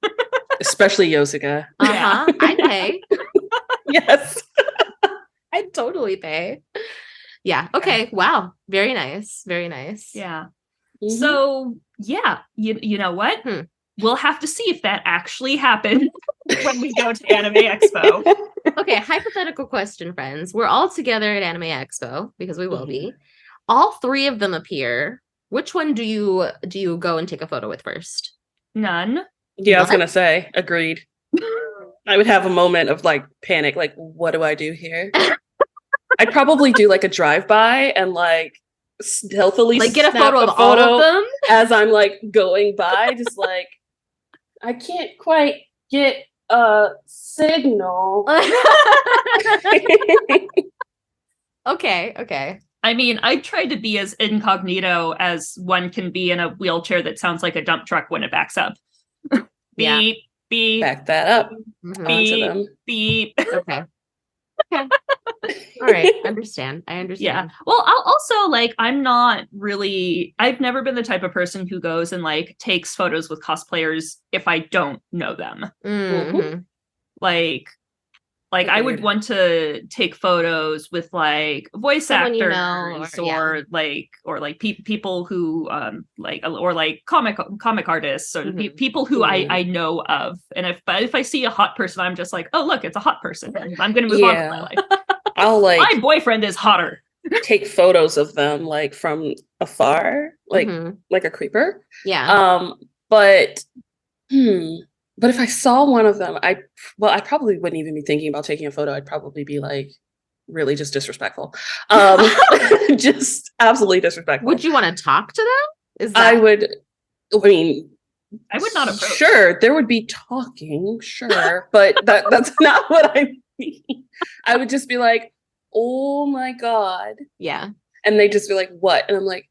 Especially Yosuga. I'd pay. Yes, I'd totally pay. Yeah. Okay. Wow. Very nice. Very nice. Yeah. So yeah, you know what? We'll have to see if that actually happened when we go to Anime Expo. Okay, hypothetical question, friends. We're all together at Anime Expo because we will be. All three of them appear. Which one do you go and take a photo with first? None. Yeah, I was gonna say, agreed. I would have a moment of like panic, like, what do I do here? I'd probably do like a drive-by and like stealthily like get a photo of all of them as I'm like going by, just like I can't quite get a signal. Okay. I mean, I tried to be as incognito as one can be in a wheelchair that sounds like a dump truck when it backs up. Beep, Beep. Back that up. Mhm. Onto them. Beep. Okay. Okay. All right. I understand. Yeah. Well, I'll also, like, I've never been the type of person who goes and like takes photos with cosplayers if I don't know them. Mm-hmm. Like I would want to take photos with like voice Someone actors or people who like comic artists or people who I know of. And if I see a hot person, I'm just like, oh look, it's a hot person. I'm gonna move on with my life. I'll like my boyfriend is hotter. Take photos of them like from afar, like a creeper. Yeah. But if I saw one of them, I probably wouldn't even be thinking about taking a photo. I'd probably be like really just disrespectful. Just absolutely disrespectful. Would you want to talk to them? I would not approach. Sure, there would be talking, sure, but that's not what I mean. I would just be like, oh my God. Yeah. And they'd just be like, what? And I'm like,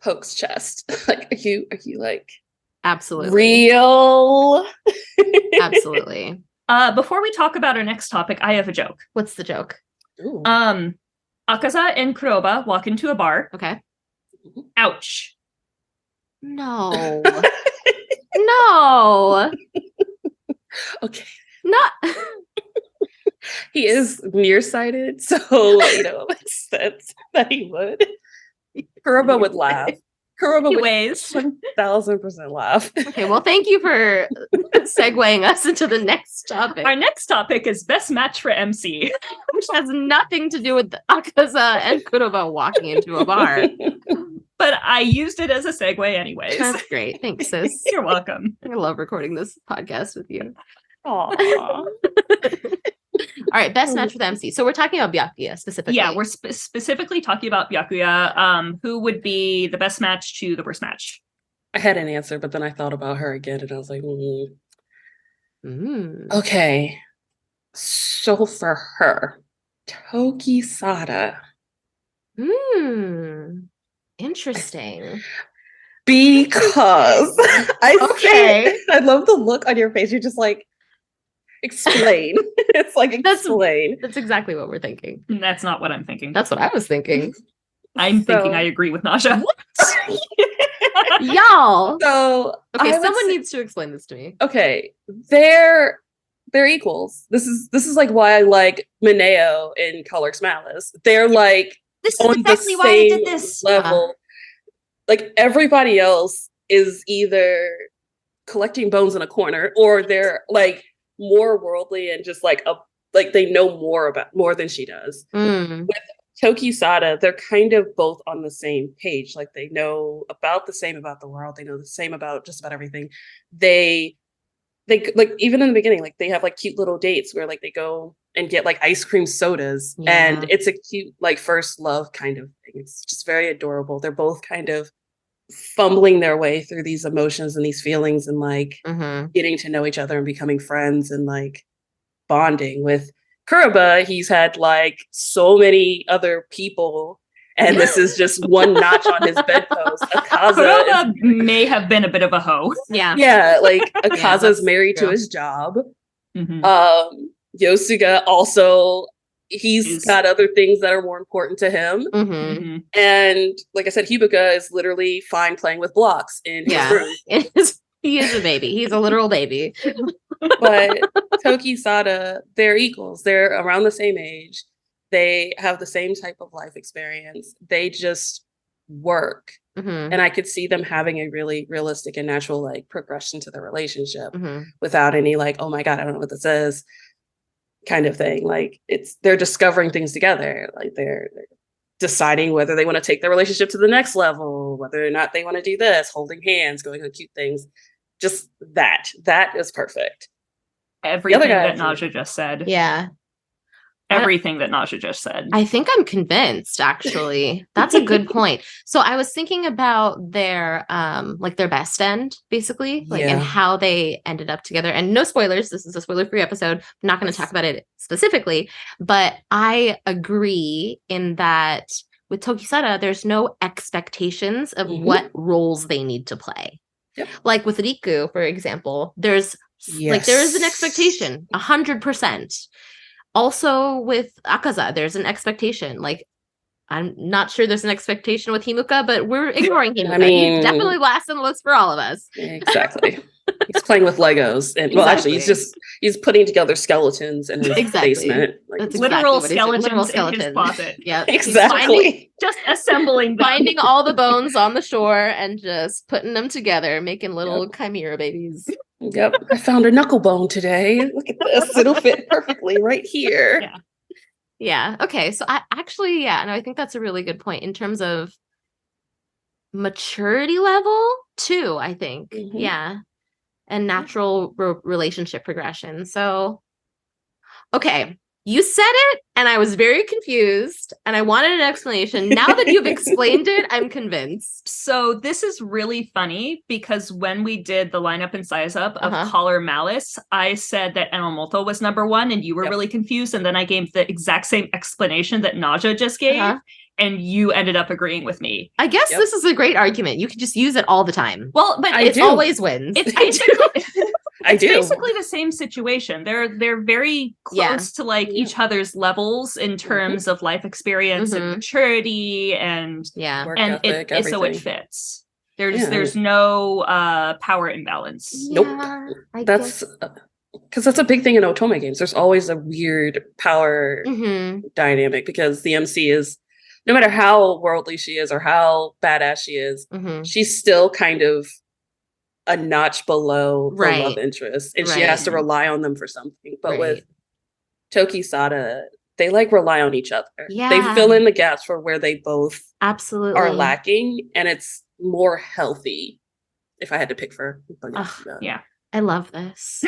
pokes chest. Like, are you like absolutely real? Absolutely. Before we talk about our next topic, I have a joke. What's the joke? Ooh. Akaza and Kuroba walk into a bar. Okay. Ouch. No. No. Okay. Not. He is nearsighted, so it makes sense that he would. Kuroba would laugh. Kuroba would 1,000% laugh. Okay, well, thank you for segueing us into the next topic. Our next topic is best match for MC, which has nothing to do with Akaza and Kuroba walking into a bar. But I used it as a segue anyways. That's great. Thanks, sis. You're welcome. I love recording this podcast with you. Aww. All right, best match with MC. So we're talking about Byakuya specifically. Yeah, we're specifically talking about Byakuya. Who would be the best match to the worst match? I had an answer, but then I thought about her again, and I was like, Okay. So for her, Toki Sada. Interesting. Because I love the look on your face. You're just like, explain. It's like, explain. That's exactly what we're thinking. That's not what I'm thinking. That's what I was thinking. I'm thinking I agree with Naja. Y'all. So okay, someone needs to explain this to me. Okay, they're equals. This is like why I like Mineo in Color's Malice. They're like this is on exactly the why I did this level. Like everybody else is either collecting bones in a corner or they're like more worldly and just like they know more than she does. With Toki Sada, they're kind of both on the same page. Like they know about the same about the world. They know the same about just about everything. They like even in the beginning, like they have like cute little dates where like they go and get like ice cream sodas, and it's a cute like first love kind of thing. It's just very adorable. They're both kind of fumbling their way through these emotions and these feelings and like getting to know each other and becoming friends and like bonding. With Kuroba, he's had like so many other people, and this is just one notch on his bedpost. Kuroba may have been a bit of a hoe. Yeah, like Akaza's married to his job. Yosuga also, he's got other things that are more important to him. And like I said, Hibika is literally fine playing with blocks in his room. He is a baby. He's a literal baby. But Toki Sada, they're equals. They're around the same age. They have the same type of life experience. They just work. And I could see them having a really realistic and natural like progression to the relationship without any like, oh my God, I don't know what this is kind of thing. Like they're discovering things together. Like they're deciding whether they want to take their relationship to the next level, whether or not they want to do this, holding hands, going on cute things. Just that is perfect. Everything that Naja just said. Yeah. Everything that Naja just said. I think I'm convinced, actually. That's a good point. So I was thinking about their their best end, basically, and how they ended up together. And no spoilers, this is a spoiler-free episode. I'm not going to talk about it specifically, but I agree in that with Toki Sada, there's no expectations of what roles they need to play. Yep. Like with Riku, for example, there's like there is an expectation, 100%. Also with Akaza, there's an expectation. Like I'm not sure there's an expectation with Himuka, but we're ignoring Himuka. I mean, he's definitely last on the list for all of us. Exactly. He's playing with Legos, and well, actually, he's putting together skeletons in his basement. Like, that's literal skeletons in his closet. Yeah, exactly. Just assembling, finding all the bones on the shore and just putting them together, making little chimera babies. Yep, I found a knuckle bone today. Look at this; it'll fit perfectly right here. Yeah. Yeah. Okay. So I think that's a really good point in terms of maturity level too. I think, yeah. And natural relationship progression. So, okay, you said it, and I was very confused, and I wanted an explanation. Now that you've explained it, I'm convinced. So this is really funny because when we did the lineup and size up of Collar Malice, I said that Enomoto was number 1, and you were really confused, and then I gave the exact same explanation that Naja just gave. And you ended up agreeing with me. I guess this is a great argument. You can just use it all the time. Well, but it always wins. It's basically the same situation. They're very close to like each other's levels in terms of life experience and maturity and work ethic, so it fits. There's no power imbalance. Nope. That's because that's a big thing in Otome games. There's always a weird power dynamic because the MC is, no matter how worldly she is or how badass she is, she's still kind of a notch below the love interest, and she has to rely on them for something. But with Toki Sada, they like rely on each other. Yeah. They fill in the gaps for where they both absolutely are lacking, and it's more healthy. If I had to pick for, yeah, I love this.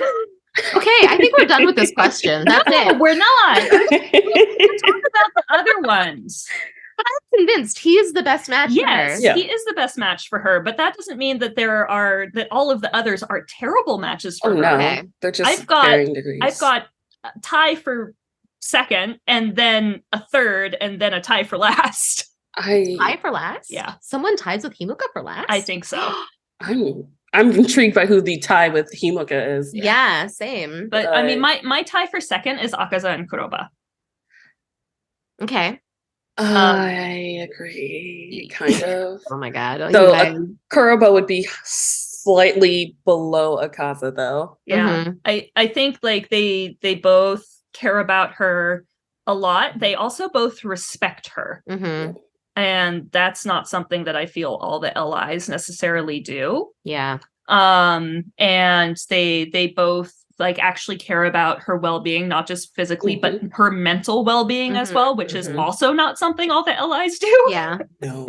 Okay, I think we're done with this question. That's it. We're not. We'll talk about the other ones. But I'm convinced he is the best match for her. He is the best match for her, but that doesn't mean that that all of the others are terrible matches for her. No, they're just varying degrees. I've got a tie for second, and then a third, and then a tie for last. Tie for last? Yeah. Someone ties with Himuka for last? I think so. I'm intrigued by who the tie with Himuka is. Yeah, same. But I mean, my tie for second is Akaza and Kuroba. Okay. I agree, kind of. Oh my god. So Kuroba would be slightly below Akaza, though. Yeah. I think like they both care about her a lot. They also both respect her. And that's not something that I feel all the LIs necessarily do. Yeah. And they both like actually care about her well-being, not just physically, but her mental well-being as well, which is also not something all the LIs do. Yeah. No.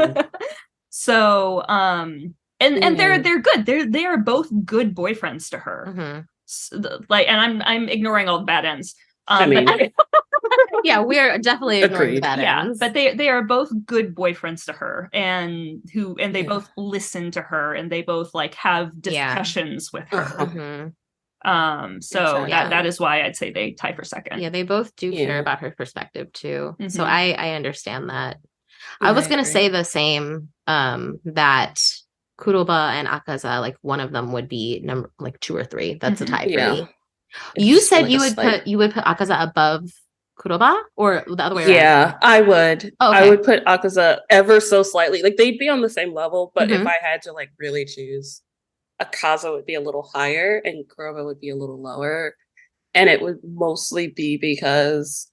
So, and they're good. They are both good boyfriends to her. So, like, and I'm ignoring all the bad ends. Yeah, we are definitely ignoring the bad ends. But they are both good boyfriends to her, and they both listen to her, and they both like have discussions with her. So that is why I'd say they tie for second. Yeah, they both do care about her perspective too. So I understand that. I was gonna say the same, that Kuroba and Akaza, like one of them would be number like 2 or 3. That's a tie for me. You said like you would put Akaza above Kuroba, or the other way around? Yeah, I would. Oh, okay. I would put Akaza ever so slightly. Like they'd be on the same level, but if I had to like really choose, Akaza would be a little higher and Kuroba would be a little lower. And it would mostly be because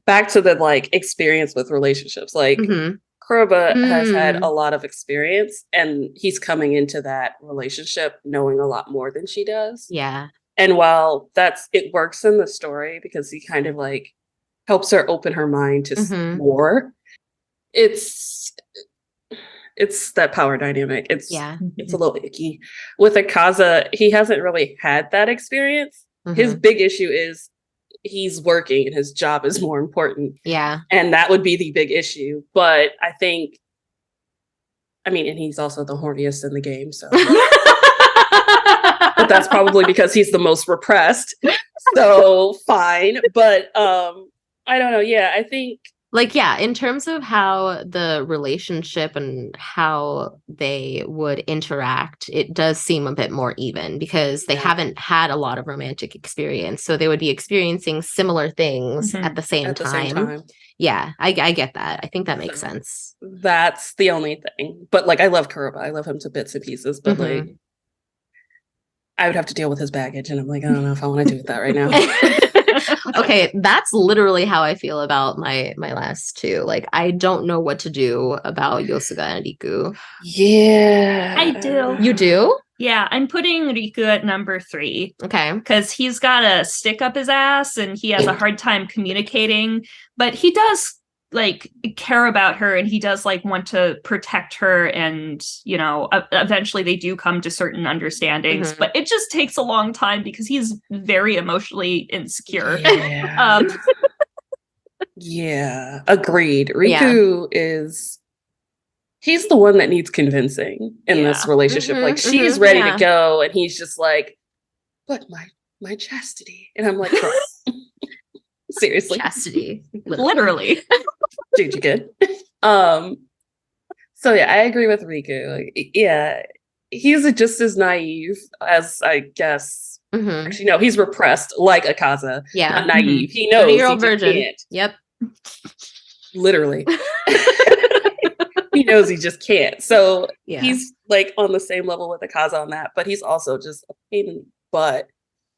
back to the like experience with relationships. Like Kuroba has had a lot of experience, and he's coming into that relationship knowing a lot more than she does. Yeah. And while it works in the story because he kind of like helps her open her mind to more, it's that power dynamic. It's a little icky. With Akaza, he hasn't really had that experience. His big issue is he's working and his job is more important. Yeah. And that would be the big issue. But I think, and he's also the horniest in the game, so. But that's probably because he's the most repressed. So fine. But I don't know. Yeah, I think Like, yeah, in terms of how the relationship and how they would interact, it does seem a bit more even because they haven't had a lot of romantic experience. So they would be experiencing similar things at the same time. Yeah, I get that. I think that makes sense. That's the only thing. But like, I love Kuroba. I love him to bits and pieces. But like, I would have to deal with his baggage. And I'm like, I don't know if I want to do that right now. Okay, that's literally how I feel about my last two. Like, I don't know what to do about Yosuga and Riku. Yeah. I do. You do? Yeah, I'm putting Riku at number 3. Okay. Because he's got a stick up his ass and he has a hard time communicating, but he does like care about her and he does like want to protect her, and you know, eventually they do come to certain understandings, but it just takes a long time because he's very emotionally insecure. Yeah, yeah, agreed. Riku is he's the one that needs convincing in this relationship. Like, she's ready to go and he's just like, but my chastity. And I'm like, seriously, chastity, literally. Dude, you good? So yeah, I agree with Riku. Like, yeah, he's just as naive as, I guess. Actually, no, he's repressed like Akaza. Yeah, not naive. He knows 30-year-old virgin. Can't. Yep, literally. He knows he just can't. So he's like on the same level with Akaza on that, but he's also just a pain in the butt.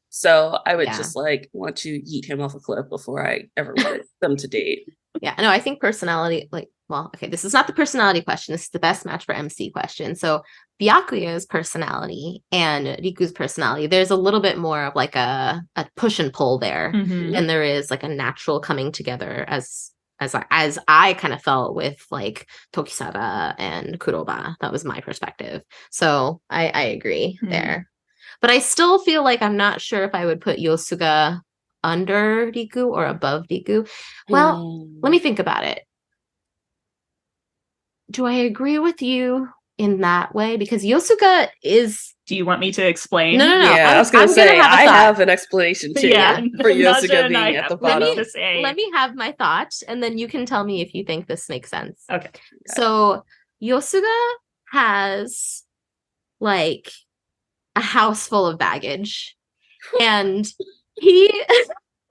So I would just like want to yeet him off a cliff before I ever wanted them to date. Yeah, no, I think personality, like, well, okay, this is not the personality question. This is the best match for MC question. So Byakuya's personality and Riku's personality, there's a little bit more of like a push and pull there. And there is like a natural coming together as I kind of felt with like Tokisada and Kuroba. That was my perspective. So I agree there. But I still feel like I'm not sure if I would put Yosuga under Riku or above Riku. Well, let me think about it. Do I agree with you in that way? Because Yosuga is... Do you want me to explain? No. Yeah, I was going to say, I have an explanation too for Yosuga being at the bottom. Let me have my thought, and then you can tell me if you think this makes sense. Okay. So Yosuga has like a house full of baggage, and he...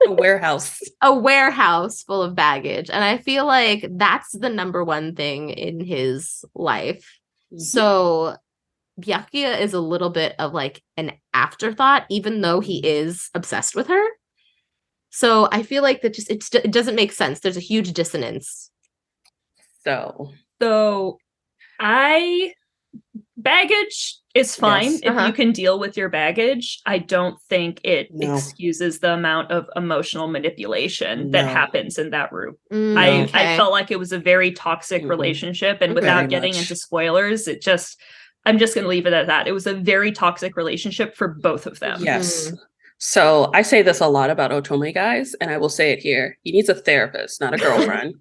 a warehouse full of baggage, and I feel like that's the number one thing in his life. So Byakuya is a little bit of like an afterthought, even though he is obsessed with her. So I feel like that just it doesn't make sense. There's a huge dissonance. So baggage is fine if you can deal with your baggage. I don't think it excuses the amount of emotional manipulation that happens in that room. I felt like it was a very toxic relationship, and without getting into spoilers, I'm just going to leave it at that. It was a very toxic relationship for both of them. Yes. So I say this a lot about Otome guys, and I will say it here. He needs a therapist, not a girlfriend.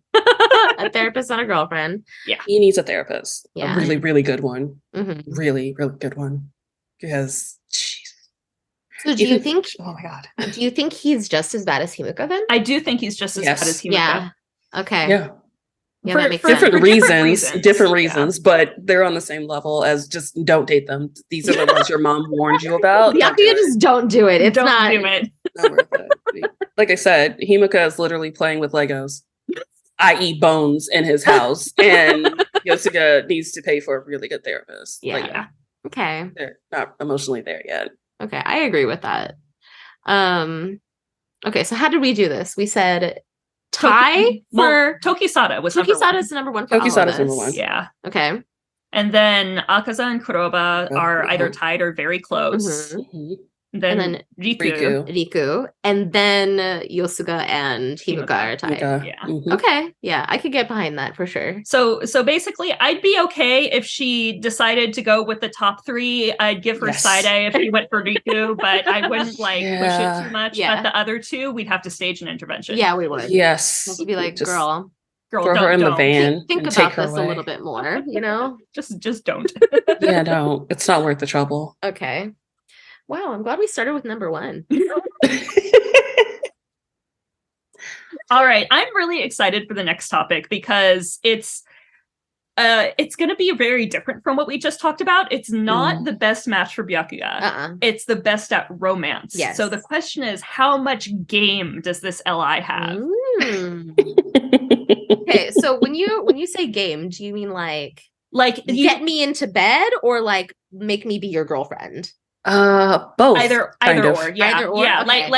A therapist, not a girlfriend. Yeah. He needs a therapist. Yeah. A really, really good one. Really, really good one. Because, jeez. So do you think... Oh my God. Do you think he's just as bad as Himiko then? I do think he's just as bad as Himiko. Yeah. Okay. Yeah. Yeah, that makes different reasons, but they're on the same level as just don't date them. These are the ones your mom warned you about. Byakuya just don't do it. It's not do it. Not worth it. Like I said, Himika is literally playing with Legos, i.e. bones in his house, and Yosuga needs to pay for a really good therapist. Yeah. Like, okay. They're not emotionally there yet. Okay, I agree with that. Okay, so how did we do this? We said tie for Tokisada was number one for Tokisada's number one. Yeah. Okay. And then Akaza and Kuroba are either tied or very close. Then Riku, and then Yosuga and Himiko are tied. Yeah. Okay. Yeah, I could get behind that for sure. So basically, I'd be okay if she decided to go with the top 3. I'd give her side eye if she went for Riku, but I wouldn't push it too much. But the other 2, we'd have to stage an intervention. Yeah, we would. Yes. We'd be like, girl, throw her in the van. Think about this a little bit more. You know, just don't. Yeah, no, it's not worth the trouble. Okay. Wow, I'm glad we started with number 1. All right, I'm really excited for the next topic because it's going to be very different from what we just talked about. It's not the best match for Byakuya. It's the best at romance. Yes. So the question is, how much game does this LI have? Okay, so when you say game, do you mean like get me into bed or like make me be your girlfriend? Both. Either or, yeah. Either or? Yeah, Okay.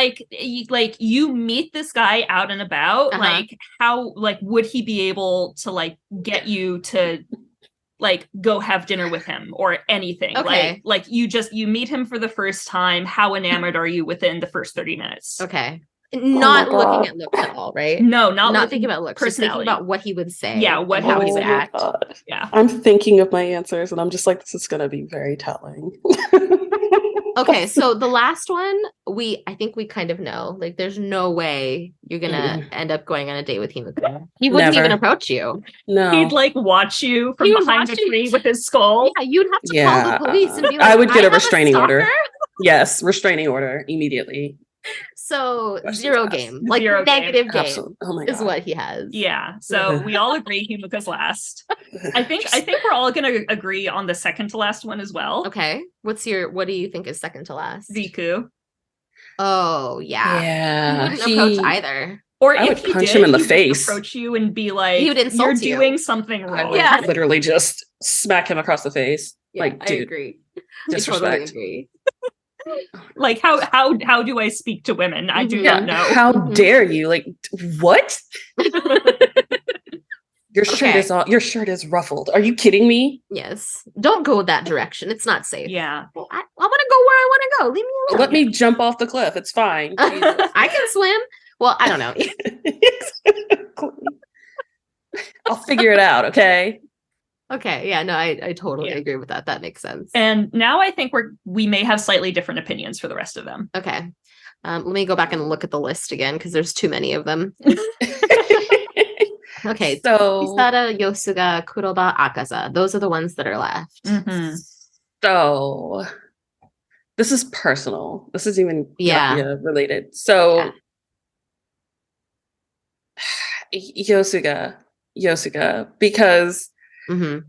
like you meet this guy out and about, like how like would he be able to like get you to like go have dinner with him or anything? Okay. Like you meet him for the first time, how enamored are you within the first 30 minutes? Okay. Not looking at looks at all, right? No, not thinking about looks, just thinking about what he would say. Yeah, how he would act. God. Yeah. I'm thinking of my answers and I'm just like, this is gonna be very telling. Okay, so the last one, I think we kind of know. Like, there's no way you're gonna end up going on a date with Himiko. He wouldn't even approach you. No. He'd like watch you from behind the tree with his skull. Yeah, you'd have to call the police and be like, I would get a restraining order. Yes, restraining order immediately. So zero game, like negative game is what he has. Yeah. So we all agree Himiko's last. I think we're all gonna agree on the second to last one as well. Okay. What do you think is second to last? Ziku. Oh yeah. Yeah. He wouldn't approach either. Or I if would punch him in the face. Approach you and be like, he would insult you're doing something wrong. I would literally just smack him across the face. Yeah, like, dude, I agree. Disrespect. I totally agree. Like how do I speak to women? I do not know. How dare you? Like what? Your shirt is ruffled. Are you kidding me? Yes. Don't go that direction. It's not safe. Yeah. I want to go where I want to go. Leave me alone. Let me jump off the cliff. It's fine. I can swim. Well, I don't know. I'll figure it out, okay? Okay, yeah, no, I totally agree with that. That makes sense. And now I think we may have slightly different opinions for the rest of them. Okay. Let me go back and look at the list again because there's too many of them. Okay, so Tokisada, Yosuga, Kuroba, Akaza. Those are the ones that are left. Mm-hmm. So this is personal. This is even related. So Yosuga, because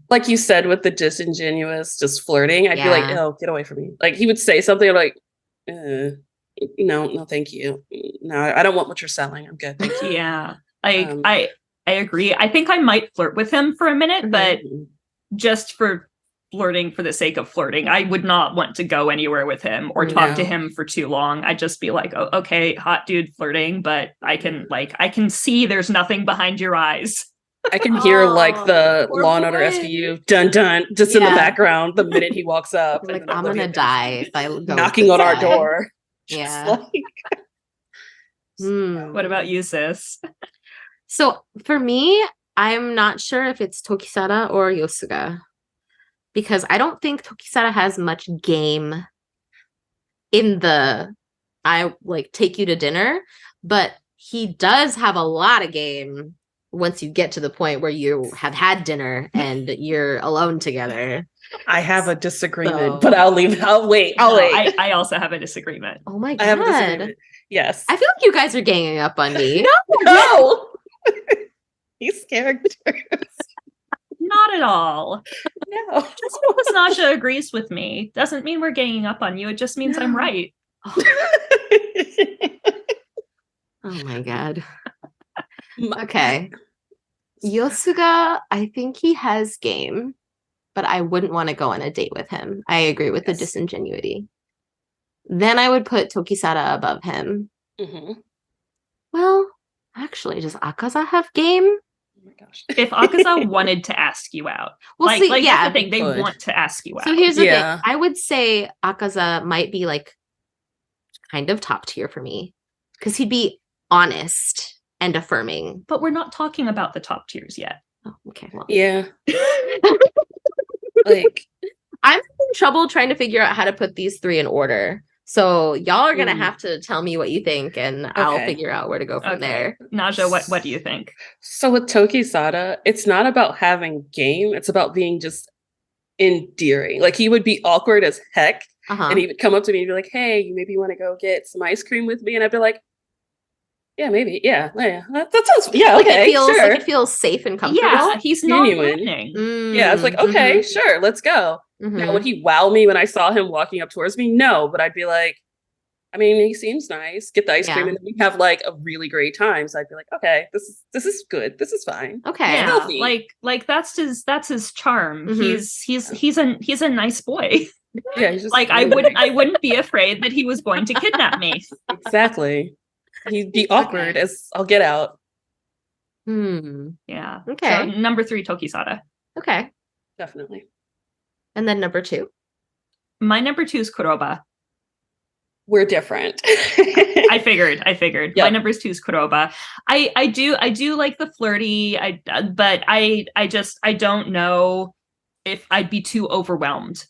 like you said, with the disingenuous, just flirting, I'd be like, oh, get away from me. Like he would say something like, no, thank you. No, I don't want what you're selling. I'm good. Thank you. Yeah. I agree. I think I might flirt with him for a minute, but just for flirting for the sake of flirting, I would not want to go anywhere with him or talk to him for too long. I'd just be like, oh, okay, hot dude flirting, but I can see there's nothing behind your eyes. I can hear like the Law and Order SVU dun dun just in the background the minute he walks up. Like, I'm gonna die if I go knocking on our door. Yeah. What about you, sis? So for me, I'm not sure if it's Tokisada or Yosuga because I don't think Tokisada has much game in I like take you to dinner, but he does have a lot of game once you get to the point where you have had dinner and you're alone together. I have a disagreement, but I'll wait. I also have a disagreement. Oh my God. I have a disagreement. Yes. I feel like you guys are ganging up on me. No. These characters. Not at all. No. Just because Naja agrees with me doesn't mean we're ganging up on you. It just means I'm right. Oh my God. Okay. Yosuga, I think he has game, but I wouldn't want to go on a date with him. I agree with the disingenuity. Then I would put Tokisada above him. Well, actually, does Akaza have game? Oh my gosh. If Akaza wanted to ask you out, that's the thing, they want to ask you out. So here's the thing. I would say Akaza might be like kind of top tier for me because he'd be honest and affirming. But we're not talking about the top tiers yet. Oh, okay. Well. Yeah. Like I'm having trouble trying to figure out how to put these three in order. So y'all are gonna have to tell me what you think, and I'll figure out where to go from there. Naja, what do you think? So with Tokisada, it's not about having game; it's about being just endearing. Like he would be awkward as heck, and he would come up to me and be like, "Hey, you maybe want to go get some ice cream with me?" And I'd be like, Yeah, maybe. Yeah. That sounds. Yeah. Like Okay. Sure. Like it feels safe and comfortable. Yeah, he's non-threatening. Yeah, it's like, okay, sure, let's go. Now, would he wow me when I saw him walking up towards me? No, but I'd be like, I mean, he seems nice. Get the ice cream, and then we have like a really great time. So I'd be like, okay, this is good. This is fine. Okay, yeah, healthy. like that's his charm. He's a nice boy. Yeah, he's just like I wouldn't be afraid that he was going to kidnap me. Exactly. He'd be awkward as I'll get out. Yeah. Okay. So number 3, Tokisada. Okay. Definitely. And then number 2. My number 2 is Kuroba. We're different. I figured. Yep. My number 2 is Kuroba. I do like the flirty. But I don't know if I'd be too overwhelmed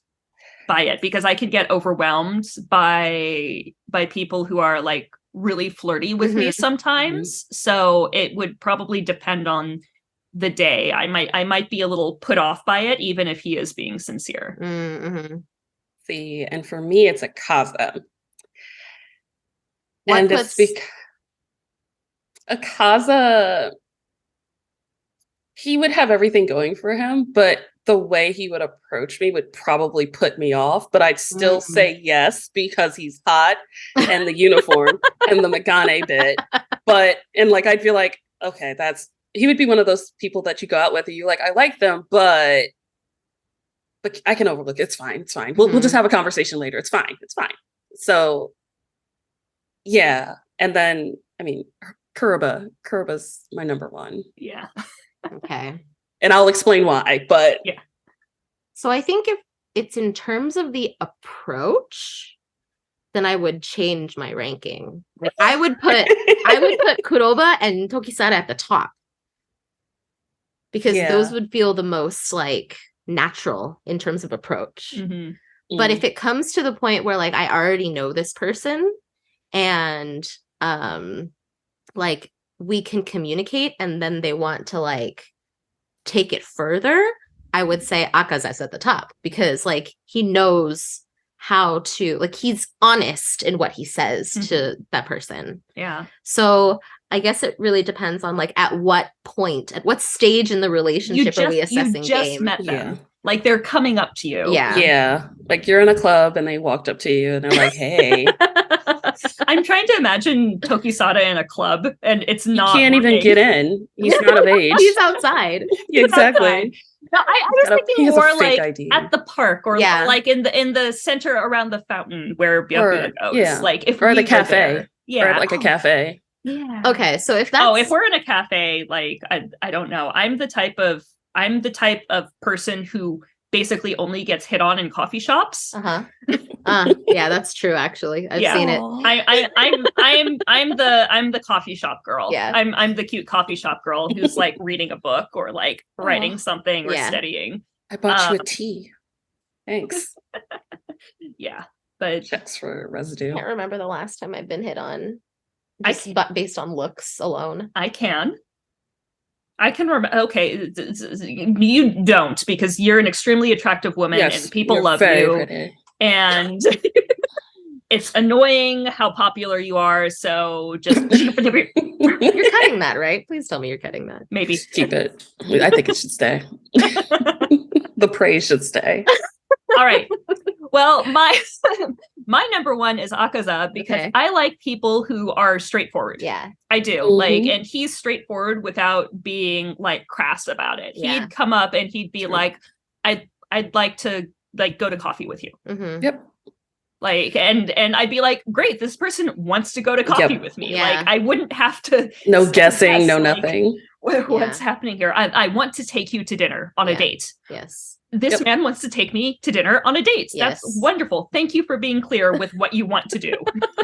by it, because I could get overwhelmed by people who are like really flirty with me sometimes. So it would probably depend on the day. I might be a little put off by it, even if he is being sincere. See, and for me, it's a Kaza. And it's because a Kaza, he would have everything going for him, but the way he would approach me would probably put me off, but I'd still say yes because he's hot and the uniform and the Megane bit. And like, I'd feel like, okay, he would be one of those people that you go out with and you're like, I like them, but I can overlook it. It's fine. It's fine. We'll just have a conversation later. It's fine. It's fine. So yeah. And then, I mean, Kuroba's my number 1. Yeah. Okay. And I'll explain why, but yeah. So I think if it's in terms of the approach, then I would change my ranking. Like I would put Kuroba and Tokisada at the top, because those would feel the most like natural in terms of approach. But if it comes to the point where like I already know this person and like we can communicate and then they want to like take it further, I would say Akaza's at the top, because like he knows how to, like, he's honest in what he says to that person. Yeah. So I guess it really depends on like at what stage in the relationship are we assessing you just game? met them. Like they're coming up to you. Yeah. Like you're in a club and they walked up to you and they're like, hey. I'm trying to imagine Tokisada in a club and it's not. He can't even get in. He's not of age. He's outside. Exactly. Outside. No, I was thinking more like ID. at the park or like in the center around the fountain where Byakuya goes. Yeah. Like if or we the go cafe. There. Yeah. Or at like a cafe. Yeah. Okay, so if that's if we're in a cafe, like I don't know. I'm the type of person who basically only gets hit on in coffee shops. Yeah, that's true. Actually, I've seen it. I'm the coffee shop girl. Yeah, I'm the cute coffee shop girl who's like reading a book or like writing something or studying. I bought you a tea. Thanks. Yeah, but checks for residue. I can't remember the last time I've been hit on. But based on looks alone, I can remember. Okay, you don't, because you're an extremely attractive woman and people love you. Pretty. And it's annoying how popular you are. So just you're cutting that, right? Please tell me you're cutting that. Maybe just keep it. I think it should stay. The praise should stay. All right. Well, my number 1 is Akaza, because I like people who are straightforward. Yeah, I do. Like, and he's straightforward without being like crass about it. Yeah. He'd come up and he'd be like, I'd like to like go to coffee with you. Yep. Like, and I'd be like, great, this person wants to go to coffee with me. Yeah. Like, I wouldn't have to. No guessing, no like, nothing. What's happening here? I want to take you to dinner on a date. Yes. This man wants to take me to dinner on a date. Yes. That's wonderful. Thank you for being clear with what you want to do.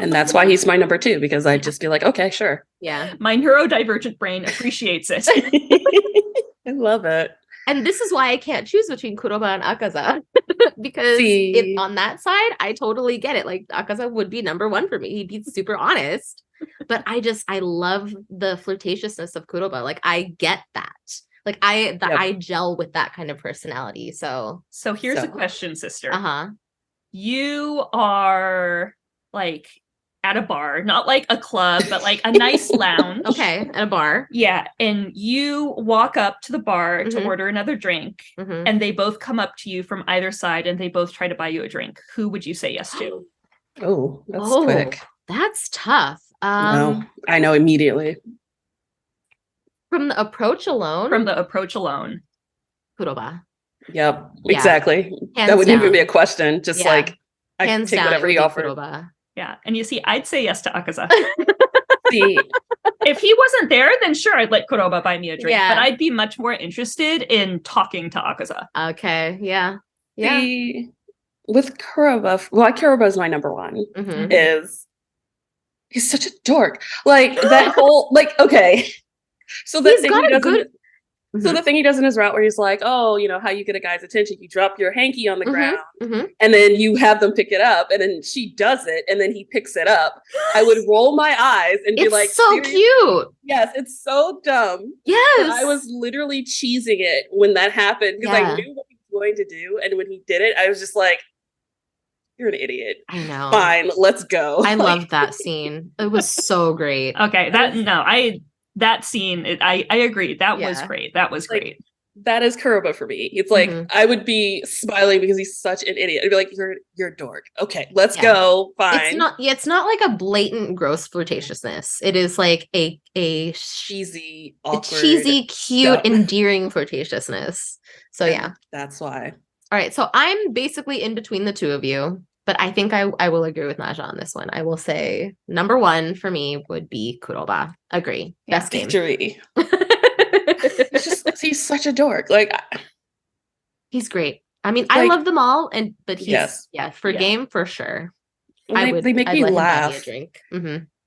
And that's why he's my number 2, because I'd just be like, okay, sure. Yeah. My neurodivergent brain appreciates it. I love it. And this is why I can't choose between Kuroba and Akaza. Because on that side, I totally get it. Like, Akaza would be number 1 for me. He'd be super honest. But I love the flirtatiousness of Kuroba. Like, I get that. Like I gel with that kind of personality. So here's a question, sister. Uh-huh. You are like at a bar, not like a club, but like a nice lounge. Okay, at a bar. Yeah, and you walk up to the bar to order another drink, and they both come up to you from either side, and they both try to buy you a drink. Who would you say yes to? Oh, that's quick. That's tough. No, I know immediately. From the approach alone? Kuroba. Yep, exactly. Hands that wouldn't down. even be a question. Just like, I hands take down, whatever he offered. Kuroba. Yeah, and you see, I'd say yes to Akaza. See, if he wasn't there, then sure, I'd let Kuroba buy me a drink. But I'd be much more interested in talking to Akaza. Okay, yeah. See, with Kuroba, Kuroba is my number one. Is he's such a dork. Like that whole okay. So that thing he doesn't. So the thing he does in his route where he's like, oh, you know, how you get a guy's attention, you drop your hanky on the ground and then you have them pick it up and then she does it and then he picks it up. I would roll my eyes and be like, so cute. Yes, it's so dumb. Yes. But I was literally cheesing it when that happened because I knew what he was going to do. And when he did it, I was just like, you're an idiot. I know. Fine, let's go. I loved that scene. It was so great. Okay, that scene, I agree. That was great. That was great. That is Kuroba for me. It's like I would be smiling because he's such an idiot. I'd be like, you're a dork. Okay, let's go. Fine. It's not like a blatant gross flirtatiousness. It is like a cheesy, awkward, cute, endearing flirtatiousness. So yeah. That's why. All right. So I'm basically in between the two of you. But I think I will agree with Naja on this one. I will say number one for me would be Kuroba. Agree. Best game. Victory. He's such a dork. Like he's great. I mean, I love them all, but he's game for sure. They make me laugh.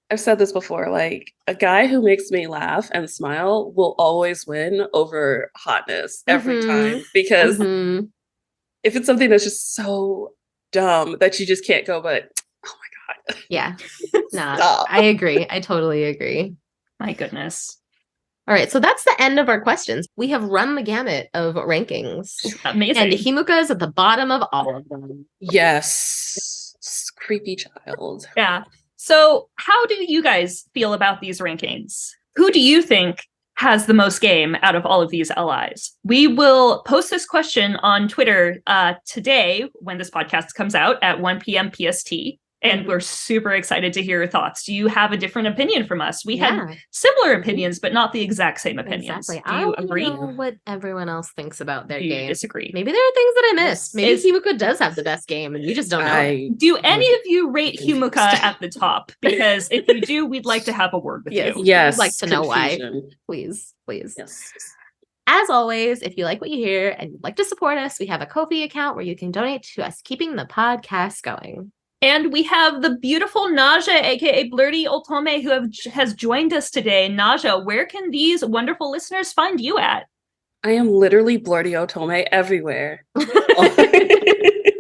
I've said this before. Like a guy who makes me laugh and smile will always win over hotness every time. Because if it's something that's just so dumb that you just can't go, but oh my god. Yeah. I agree. I totally agree. My goodness. All right, so that's the end of our questions. We have run the gamut of rankings. Amazing. And Himuka is at the bottom of all of them. Yes. Creepy child. Yeah. So how do you guys feel about these rankings? Who do you think has the most game out of all of these LIs? We will post this question on Twitter today when this podcast comes out at 1 p.m. PST. And we're super excited to hear your thoughts. Do you have a different opinion from us? We had similar opinions, but not the exact same opinions. Exactly. Do you agree? I don't know what everyone else thinks about their game. Disagree? Maybe there are things that I missed. Maybe Himuka does have the best game and you just don't know it. Do any of you rate Himuka at the top? Because if you do, we'd like to have a word with you. Yes. We'd like to know why. Please. Yes. As always, if you like what you hear and you'd like to support us, we have a Ko-fi account where you can donate to us keeping the podcast going. And we have the beautiful Naja, aka Blerdy Otome, who has joined us today. Naja, where can these wonderful listeners find you at? I am literally Blerdy Otome everywhere.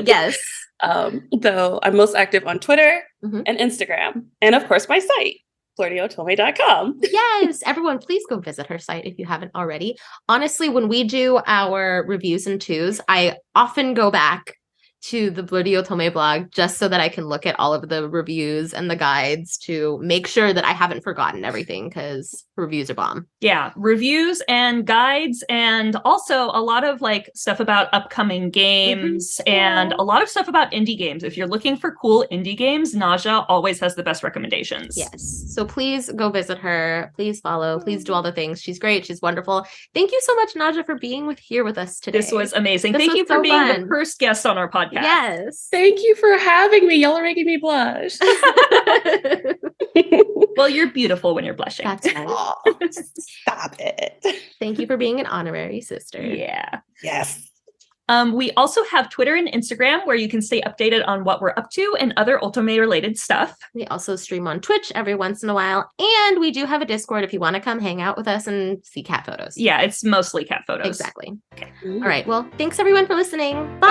Yes. Though I'm most active on Twitter and Instagram. And of course, my site, BlerdyOtome.com. Yes, everyone, please go visit her site if you haven't already. Honestly, when we do our reviews and twos, I often go back to the Blerdy Otome blog just so that I can look at all of the reviews and the guides to make sure that I haven't forgotten everything because reviews are bomb. Yeah, reviews and guides and also a lot of like stuff about upcoming games and a lot of stuff about indie games. If you're looking for cool indie games, Naja always has the best recommendations. Yes. So please go visit her. Please follow. Please do all the things. She's great. She's wonderful. Thank you so much, Naja, for being here with us today. This was amazing. Thank you for being the first guest on our podcast. Yes. Thank you for having me. Y'all are making me blush. Well, you're beautiful when you're blushing. That's right. Oh, stop it. Thank you for being an honorary sister. Yeah. Yes. We also have Twitter and Instagram where you can stay updated on what we're up to and other Otome related stuff. We also stream on Twitch every once in a while. And we do have a Discord if you want to come hang out with us and see cat photos. Yeah, it's mostly cat photos. Exactly. Okay. All right. Well, thanks everyone for listening. Bye.